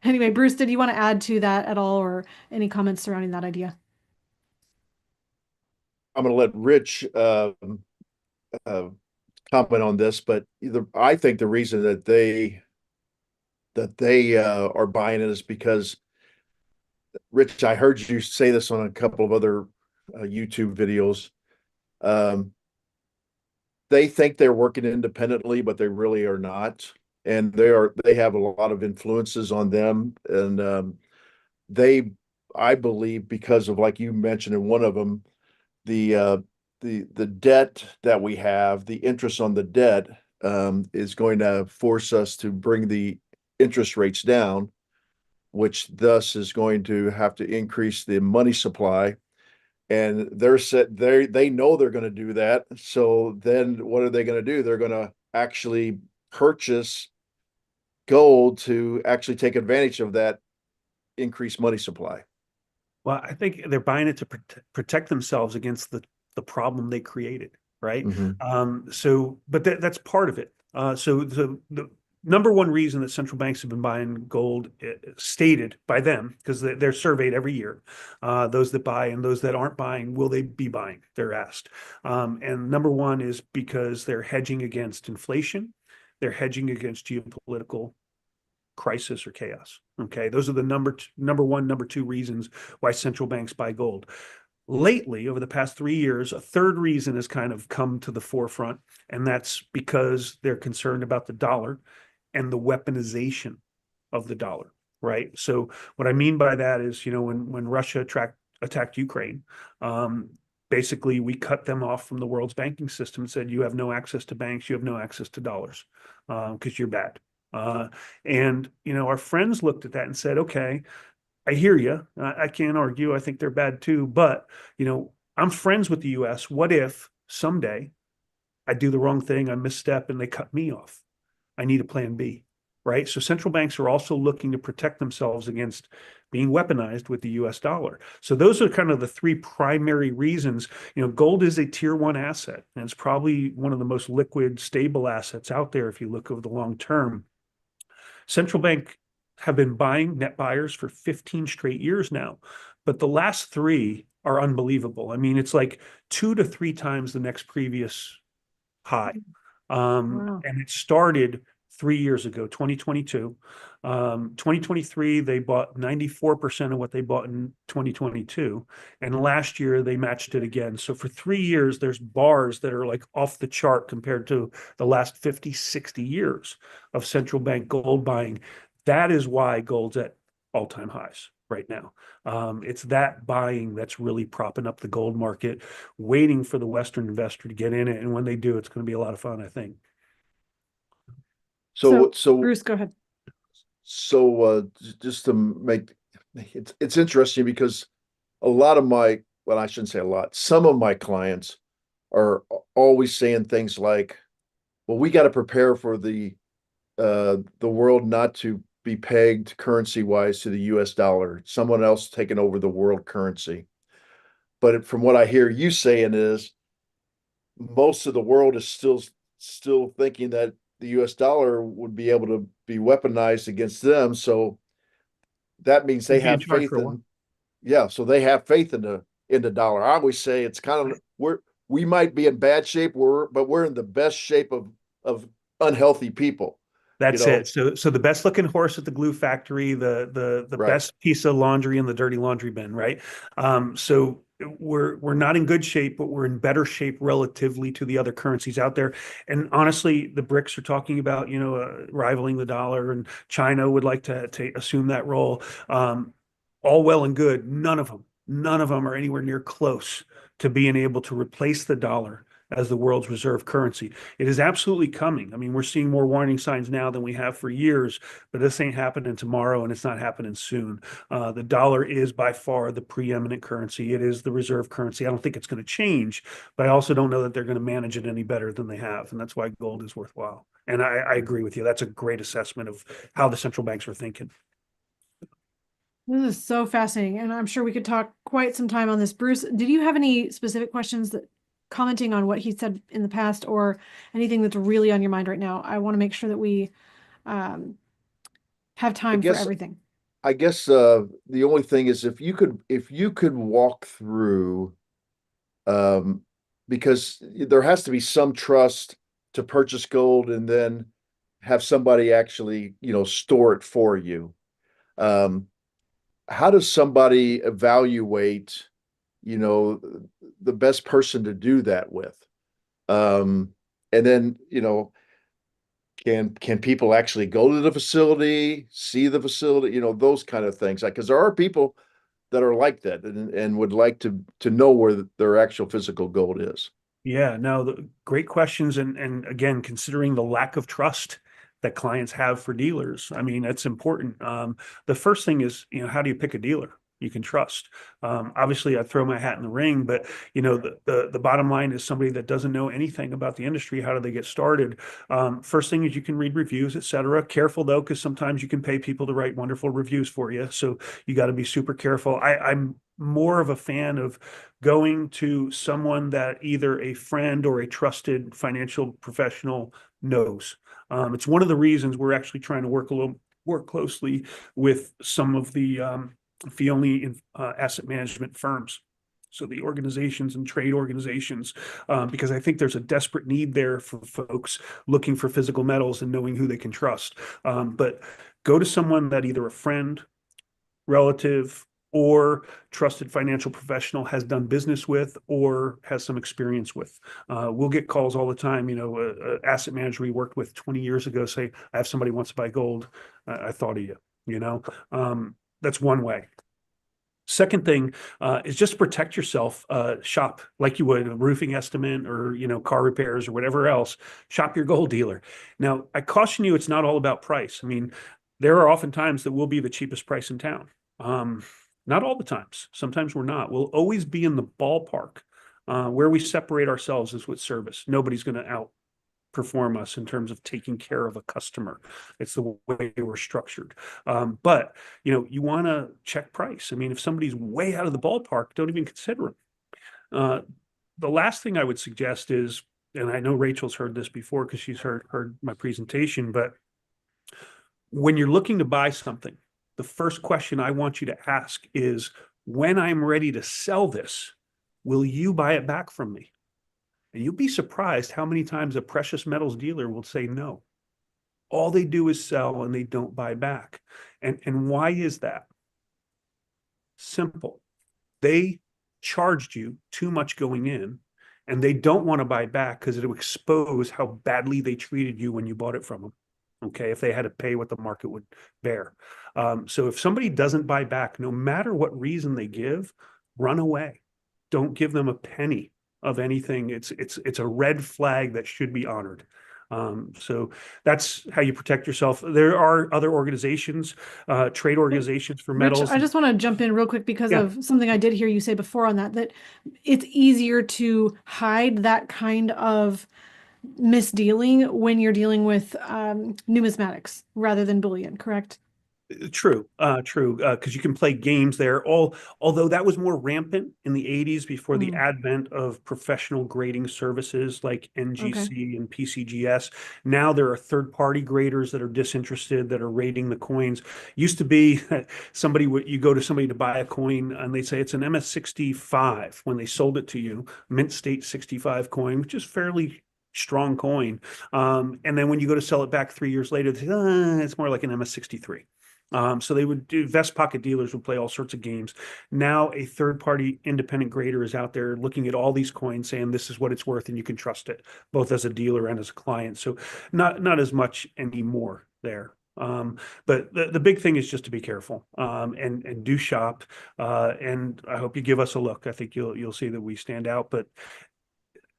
Anyway, Bruce, did you want to add to that at all, or any comments surrounding that idea? I'm going to let Rich comment on this, but I think the reason that they are buying it is because, Rich, I heard you say this on a couple of other YouTube videos. They think they're working independently, but they really are not. And they have a lot of influences on them. And I believe, because of, like you mentioned in one of them, the debt that we have, the interest on the debt is going to force us to bring the interest rates down, which thus is going to have to increase the money supply. And they know they're going to do that. So then what are they going to do? They're going to actually purchase gold to actually take advantage of that increased money supply. Well, I think they're buying it to protect themselves against the problem they created, right? But that's part of it. So the number one reason that central banks have been buying gold, stated by them, because they're surveyed every year, those that buy and those that aren't buying, will they be buying? They're asked. And number one is because they're hedging against inflation. They're hedging against geopolitical crisis or chaos. Okay, those are the number one, number two reasons why central banks buy gold. Lately, over the past 3 years, a third reason has kind of come to the forefront, and that's because they're concerned about the dollar and the weaponization of the dollar, right? So what I mean by that is, when Russia attacked Ukraine, basically we cut them off from the world's banking system and said, you have no access to banks, you have no access to dollars, because you're bad. And our friends looked at that and said, okay, I hear you. I can't argue. I think they're bad too. But, I'm friends with the US. What if someday I do the wrong thing, I misstep, and they cut me off? I need a plan B, right? So central banks are also looking to protect themselves against being weaponized with the US dollar. So those are kind of the three primary reasons. Gold is a tier one asset, and it's probably one of the most liquid, stable assets out there if you look over the long term. Central bank have been buying, net buyers, for 15 straight years now. but the last three are unbelievable. I mean, it's like 2 to 3 times the next previous high. Wow. And it started 3 years ago, 2022. 2023, they bought 94% of what they bought in 2022. And last year, they matched it again. So for 3 years, there's bars that are like off the chart compared to the last 50, 60 years of central bank gold buying. That is why gold's at all-time highs right now. It's that buying that's really propping up the gold market, waiting for the Western investor to get in it. And when they do, it's going to be a lot of fun, I think. So, Bruce, go ahead. just to make it's interesting because a lot of my, well, I shouldn't say a lot, some of my clients are always saying things like, well, we got to prepare for the world not to be pegged currency wise to the US dollar, someone else taking over the world currency. But from what I hear you saying is most of the world is still thinking that the US dollar would be able to be weaponized against them. So that means they We'll be in have charge faith for a while. in, yeah, so they have faith in the dollar. I always say it's kind of we might be in bad shape, but we're in the best shape of unhealthy people, you That's know. it. So the best looking horse at the glue factory, the Right. best piece of laundry in the dirty laundry bin, right? So we're not in good shape, but we're in better shape relatively to the other currencies out there. And honestly, the BRICS are talking about, rivaling the dollar, and China would like to assume that role. All well and good. None of them are anywhere near close to being able to replace the dollar as the world's reserve currency. It is absolutely coming. I mean, we're seeing more warning signs now than we have for years, but this ain't happening tomorrow and it's not happening soon. The dollar is by far the preeminent currency. It is the reserve currency. I don't think it's going to change, but I also don't know that they're going to manage it any better than they have. And that's why gold is worthwhile. And I agree with you. That's a great assessment of how the central banks are thinking. This is so fascinating, and I'm sure we could talk quite some time on this. Bruce, did you have any specific questions that commenting on what he said in the past or anything that's really on your mind right now? I want to make sure that we have I time for guess everything. the only thing is if you could walk through um because there has to be some trust to purchase gold and then have somebody actually, store it for you. Um how does somebody evaluate, you know, the best person to do that with? And then, can people actually go to the facility, see the facility, those kind of things? Like, because there are people that are like that and would like to know where their actual physical gold is. Yeah, no, great questions. And again, considering the lack of trust that clients have for dealers, I mean, that's important. The first thing is, how do you pick a dealer you can trust? Obviously, I throw my hat in the ring, but the bottom line is somebody that doesn't know anything about the industry. How do they get started? First thing is you can read reviews, etc. Careful though, because sometimes you can pay people to write wonderful reviews for you. So you got to be super careful. I'm more of a fan of going to someone that either a friend or a trusted financial professional knows. It's one of the reasons we're actually trying to work closely with some of the fee-only asset management firms. So the organizations and trade organizations, because I think there's a desperate need there for folks looking for physical metals and knowing who they can trust. But go to someone that either a friend, relative, or trusted financial professional has done business with or has some experience with. We'll get calls all the time. Asset manager we worked with 20 years ago say, I have somebody who wants to buy gold. I thought of you, that's one way. Second thing is just protect yourself. Shop like you would a roofing estimate or car repairs or whatever else. Shop your gold dealer. Now, I caution you, it's not all about price. I mean, there are often times that we'll be the cheapest price in town. Not all the times. Sometimes we're not. We'll always be in the ballpark. Where we separate ourselves is with service. Nobody's going to outperform us in terms of taking care of a customer. It's the way we're structured. But you want to check price. I mean, if somebody's way out of the ballpark, don't even consider them. The last thing I would suggest is, and I know Rachel's heard this before because she's heard my presentation, but when you're looking to buy something, the first question I want you to ask is, when I'm ready to sell this, will you buy it back from me? And you'll be surprised how many times a precious metals dealer will say no. All they do is sell and they don't buy back. And why is that? Simple. They charged you too much going in, and they don't want to buy back because it will expose how badly they treated you when you bought it from them. Okay, if they had to pay what the market would bear. So if somebody doesn't buy back, no matter what reason they give, run away. Don't give them a penny of anything. It's a red flag that should be honored. So that's how you protect yourself. There are other organizations, trade organizations for Rich, metals. I just want to jump in real quick because Yeah. of something I did hear you say before on that it's easier to hide that kind of misdealing when you're dealing with numismatics rather than bullion, correct? True, because you can play games there. Although that was more rampant in the 80s before the advent of professional grading services like NGC and PCGS. Now there are third-party graders that are disinterested that are rating the coins. Used to be you go to somebody to buy a coin and they say it's an MS65 when they sold it to you, mint state 65 coin, which is fairly strong coin. And then when you go to sell it back 3 years later, they say, it's more like an MS63. So they would do vest pocket dealers would play all sorts of games. Now a third-party independent grader is out there looking at all these coins saying this is what it's worth and you can trust it, both as a dealer and as a client. So not as much anymore there. But the big thing is just to be careful and do shop. And I hope you give us a look. I think you'll see that we stand out, but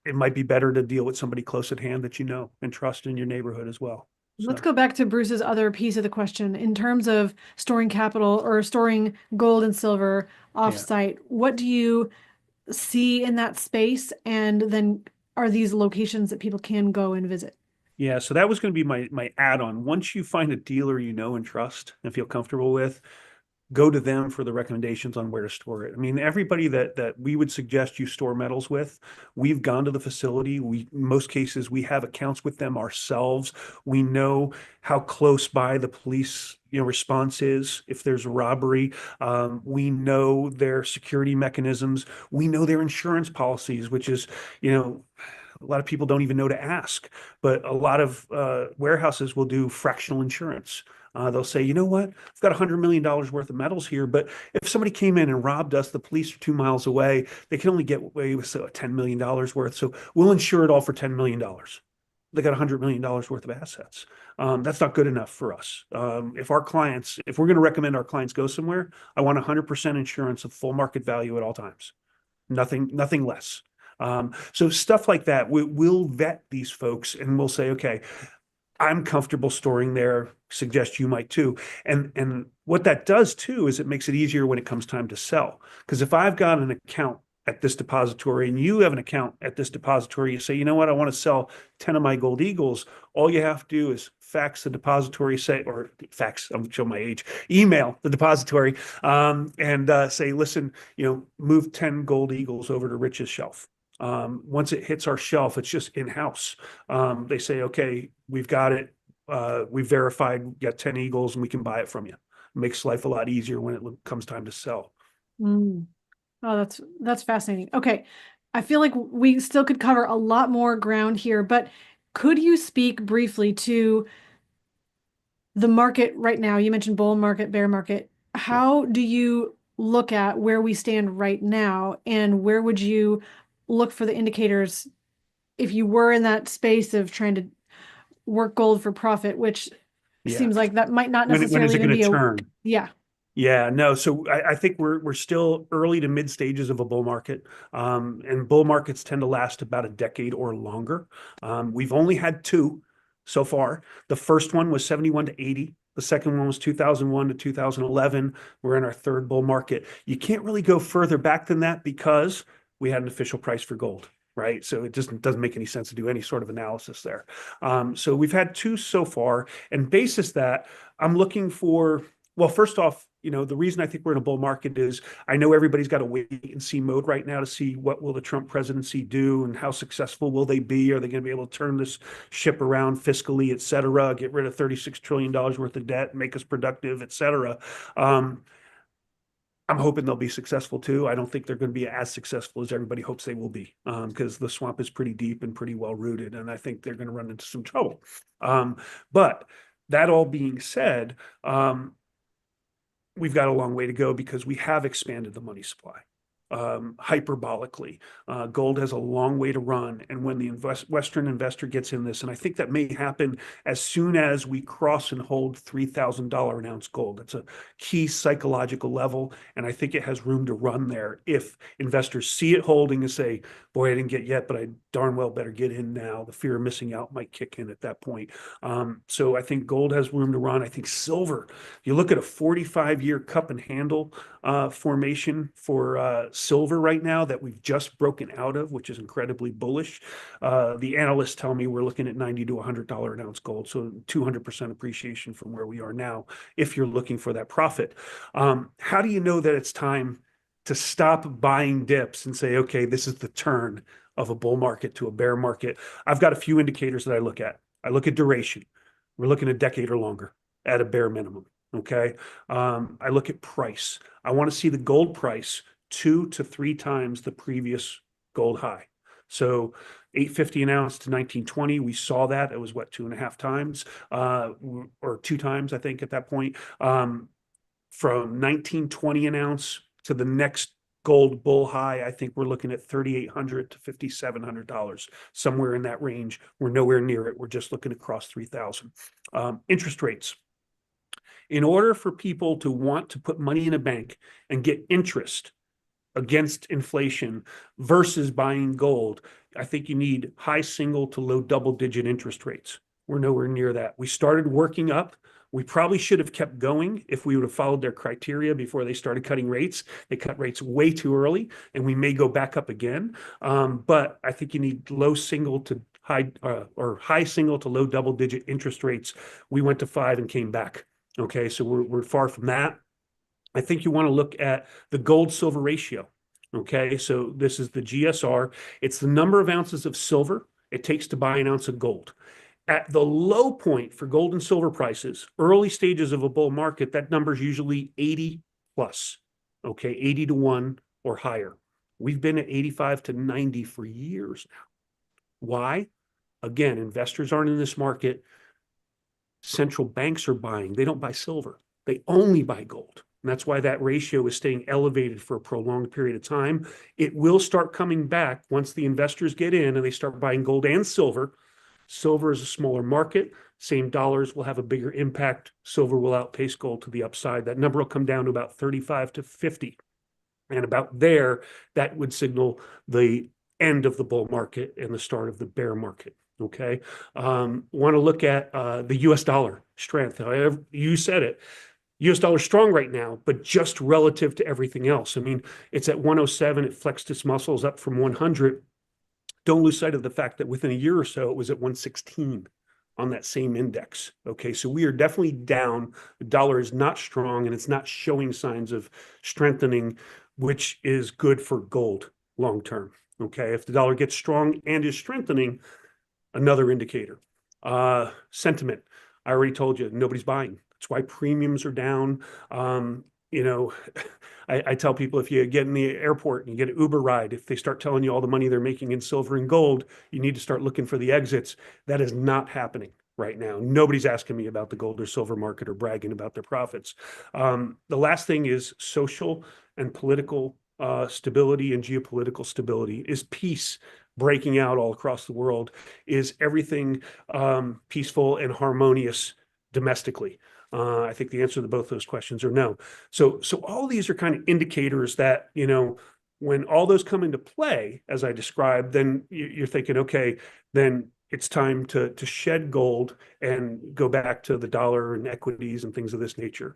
it might be better to deal with somebody close at hand that you know and trust in your neighborhood as well. Let's go back to Bruce's other piece of the question. In terms of storing capital or storing gold and silver offsite, what do you see in that space? And then are these locations that people can go and visit? Yeah, so that was going to be my add-on. Once you find a dealer you know and trust and feel comfortable with, go to them for the recommendations on where to store it. I mean, everybody that we would suggest you store metals with, we've gone to the facility. In most cases, we have accounts with them ourselves. We know how close by the police response is if there's a robbery. We know their security mechanisms. We know their insurance policies, which is, a lot of people don't even know to ask, but a lot of warehouses will do fractional insurance. They'll say, you know what, I've got $100 million worth of metals here, but if somebody came in and robbed us, the police are 2 miles away, they can only get away with $10 million worth. So we'll insure it all for $10 million. They got $100 million worth of assets. That's not good enough for us. If we're going to recommend our clients go somewhere, I want 100% insurance of full market value at all times. Nothing less. So stuff like that, we'll vet these folks and we'll say, okay, I'm comfortable storing there, suggest you might too. And what that does too is it makes it easier when it comes time to sell. Because if I've got an account at this depository and you have an account at this depository, you say, you know what, I want to sell 10 of my gold eagles. All you have to do is fax the depository, I'm showing my age, email the depository and say, listen, move 10 gold eagles over to Rich's shelf. Once it hits our shelf, it's just in-house. They say, okay, we've got it. We've verified, we got 10 eagles and we can buy it from you. It makes life a lot easier when it comes time to sell. Oh, that's fascinating. Okay. I feel like we still could cover a lot more ground here, but could you speak briefly to the market right now? You mentioned bull market, bear market. How do you look at where we stand right now, and where would you look for the indicators if you were in that space of trying to work gold for profit, which seems like that might not necessarily when is it going to turn? Yeah, no. So I think we're still early to mid stages of a bull market, and bull markets tend to last about a decade or longer. We've only had two so far. The first one was 71 to 80. The second one was 2001 to 2011. We're in our third bull market. You can't really go further back than that because we had an official price for gold. Right. So it just doesn't make any sense to do any sort of analysis there. So we've had two so far, and basis that I'm looking for, well, first off, the reason I think we're in a bull market is I know everybody's got a wait and see mode right now to see what will the Trump presidency do and how successful will they be? Are they going to be able to turn this ship around fiscally, et cetera, get rid of $36 trillion worth of debt, make us productive, et cetera? I'm I'm hoping they'll be successful too. I don't think they're going to be as successful as everybody hopes they will be, because the swamp is pretty deep and pretty well rooted, and I think they're going to run into some trouble. But that all being said, we've got a long way to go because we have expanded the money supply hyperbolically. Gold has a long way to run. And when the Western investor gets in this, and I think that may happen as soon as we cross and hold $3,000 an ounce gold. That's a key psychological level. And I think it has room to run there if investors see it holding and say, boy, I didn't get yet, but I darn well better get in now. The fear of missing out might kick in at that point. So I think gold has room to run. I think silver, you look at a 45-year cup and handle formation for silver right now that we've just broken out of, which is incredibly bullish. The analysts tell me we're looking at $90 to $100 an ounce gold, so 200% appreciation from where we are now if you're looking for that profit. How do you know that it's time to stop buying dips and say, okay, this is the turn of a bull market to a bear market? I've got a few indicators that I look at. I look at duration. We're looking a decade or longer at a bare minimum. Okay. I look at price. I want to see the gold price 2 to 3 times the previous gold high. So $850 an ounce to 1920, we saw that. It was what, 2.5 times, or 2 times, I think, at that point. From 1920 an ounce to the next gold bull high, I think we're looking at $3,800 to $5,700, somewhere in that range. We're nowhere near it. We're just looking across 3,000. Interest rates. In order for people to want to put money in a bank and get interest against inflation versus buying gold, I think you need high single to low double-digit interest rates. We're nowhere near that. We started working up. We probably should have kept going if we would have followed their criteria before they started cutting rates. They cut rates way too early, and we may go back up again. But I think you need low single to high single to low double-digit interest rates. We went to 5 and came back. Okay, so we're far from that. I think you want to look at the gold silver ratio. Okay, so this is the GSR. It's the number of ounces of silver it takes to buy an ounce of gold. At the low point for gold and silver prices, early stages of a bull market, that number is usually 80 plus. Okay, 80 to 1 or higher. We've been at 85 to 90 for years now. Why? Again, investors aren't in this market. Central banks are buying. They don't buy silver. They only buy gold. And that's why that ratio is staying elevated for a prolonged period of time. It will start coming back once the investors get in and they start buying gold and silver. Silver is a smaller market. Same dollars will have a bigger impact. Silver will outpace gold to the upside. That number will come down to about 35 to 50. And about there, that would signal the end of the bull market and the start of the bear market. Okay. Want to look at the US dollar strength. However, you said it. US dollar strong right now, but just relative to everything else. I mean, it's at 107. It flexed its muscles up from 100. Don't lose sight of the fact that within a year or so, it was at 116 on that same index. Okay, so we are definitely down. The dollar is not strong, and it's not showing signs of strengthening, which is good for gold long term. Okay, if the dollar gets strong and is strengthening, another indicator. Sentiment. I already told you, nobody's buying. That's why premiums are down. You know, I tell people, if you get in the airport and you get an Uber ride, if they start telling you all the money they're making in silver and gold, you need to start looking for the exits. That is not happening right now. Nobody's asking me about the gold or silver market or bragging about their profits. The last thing is social and political stability and geopolitical stability. Is peace breaking out all across the world? Is everything peaceful and harmonious domestically? I think the answer to both those questions are no. So all these are kind of indicators that, you know, when all those come into play, as I described, then you're thinking, okay, then it's time to shed gold and go back to the dollar and equities and things of this nature.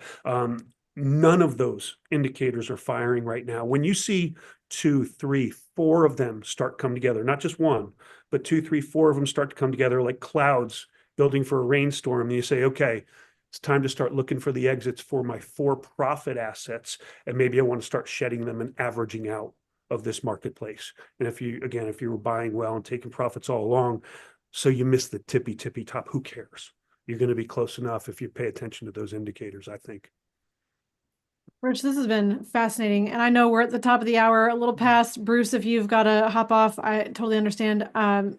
None of those indicators are firing right now. When you see 2, 3, 4 of them start come together, not just one, but 2, 3, 4 of them start to come together like clouds building for a rainstorm, and you say, okay, it's time to start looking for the exits for my for-profit assets, and maybe I want to start shedding them and averaging out of this marketplace. And if you were buying well and taking profits all along, so you miss the tippy top, who cares? You're going to be close enough if you pay attention to those indicators, I think. Rich, this has been fascinating. And I know we're at the top of the hour, a little past. Bruce, if you've got to hop off, I totally understand. I'm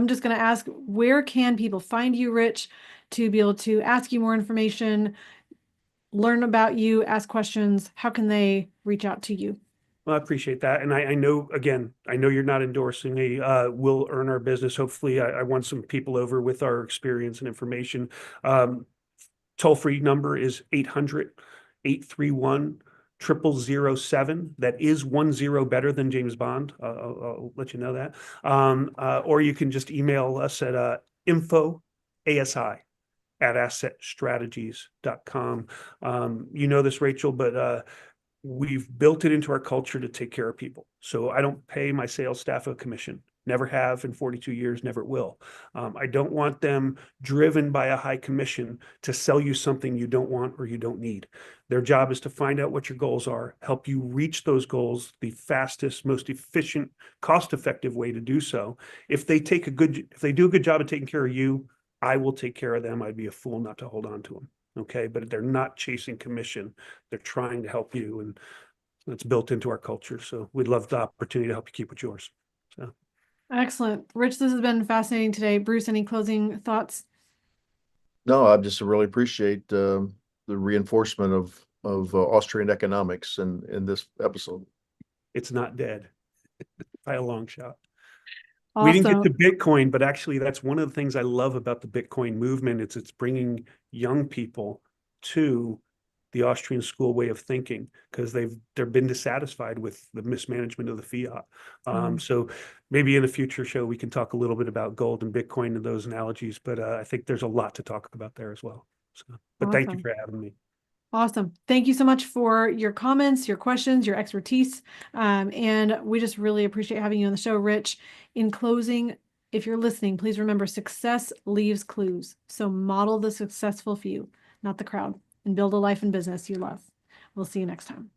just going to ask, where can people find you, Rich, to be able to ask you more information, learn about you, ask questions? How can they reach out to you? Well, I appreciate that. And I know, again, I know you're not endorsing me. We'll earn our business. Hopefully, I want some people over with our experience and information. Toll-free number is 800-831-0007. That is 10 better than James Bond. I'll let you know that. Or you can just email us at info@assetstrategies.com. You know this, Rachel, but we've built it into our culture to take care of people. So I don't pay my sales staff a commission. Never have in 42 years, never will. I don't want them driven by a high commission to sell you something you don't want or you don't need. Their job is to find out what your goals are, help you reach those goals, the fastest, most efficient, cost-effective way to do so. If they do a good job of taking care of you, I will take care of them. I'd be a fool not to hold on to them. Okay, but they're not chasing commission. They're trying to help you, and it's built into our culture. So we'd love the opportunity to help you keep what's yours. So Excellent. Rich, this has been fascinating today. Bruce, any closing thoughts? No, I just really appreciate the reinforcement of Austrian economics in this episode. it's not dead by a long shot. We didn't Awesome. get to Bitcoin, but actually that's one of the things I love about the Bitcoin movement. It's bringing young people to the Austrian school way of thinking because they've been dissatisfied with the mismanagement of the fiat. So maybe in a future show we can talk a little bit about gold and Bitcoin and those analogies, but I think there's a lot to talk about there as well. So, but thank you Awesome. for having me. Awesome. Thank you so much for your comments, your questions, your expertise. And we just really appreciate having you on the show, Rich. In closing, if you're listening, please remember success leaves clues. So model the successful few, not the crowd, and build a life and business you love. We'll see you next time.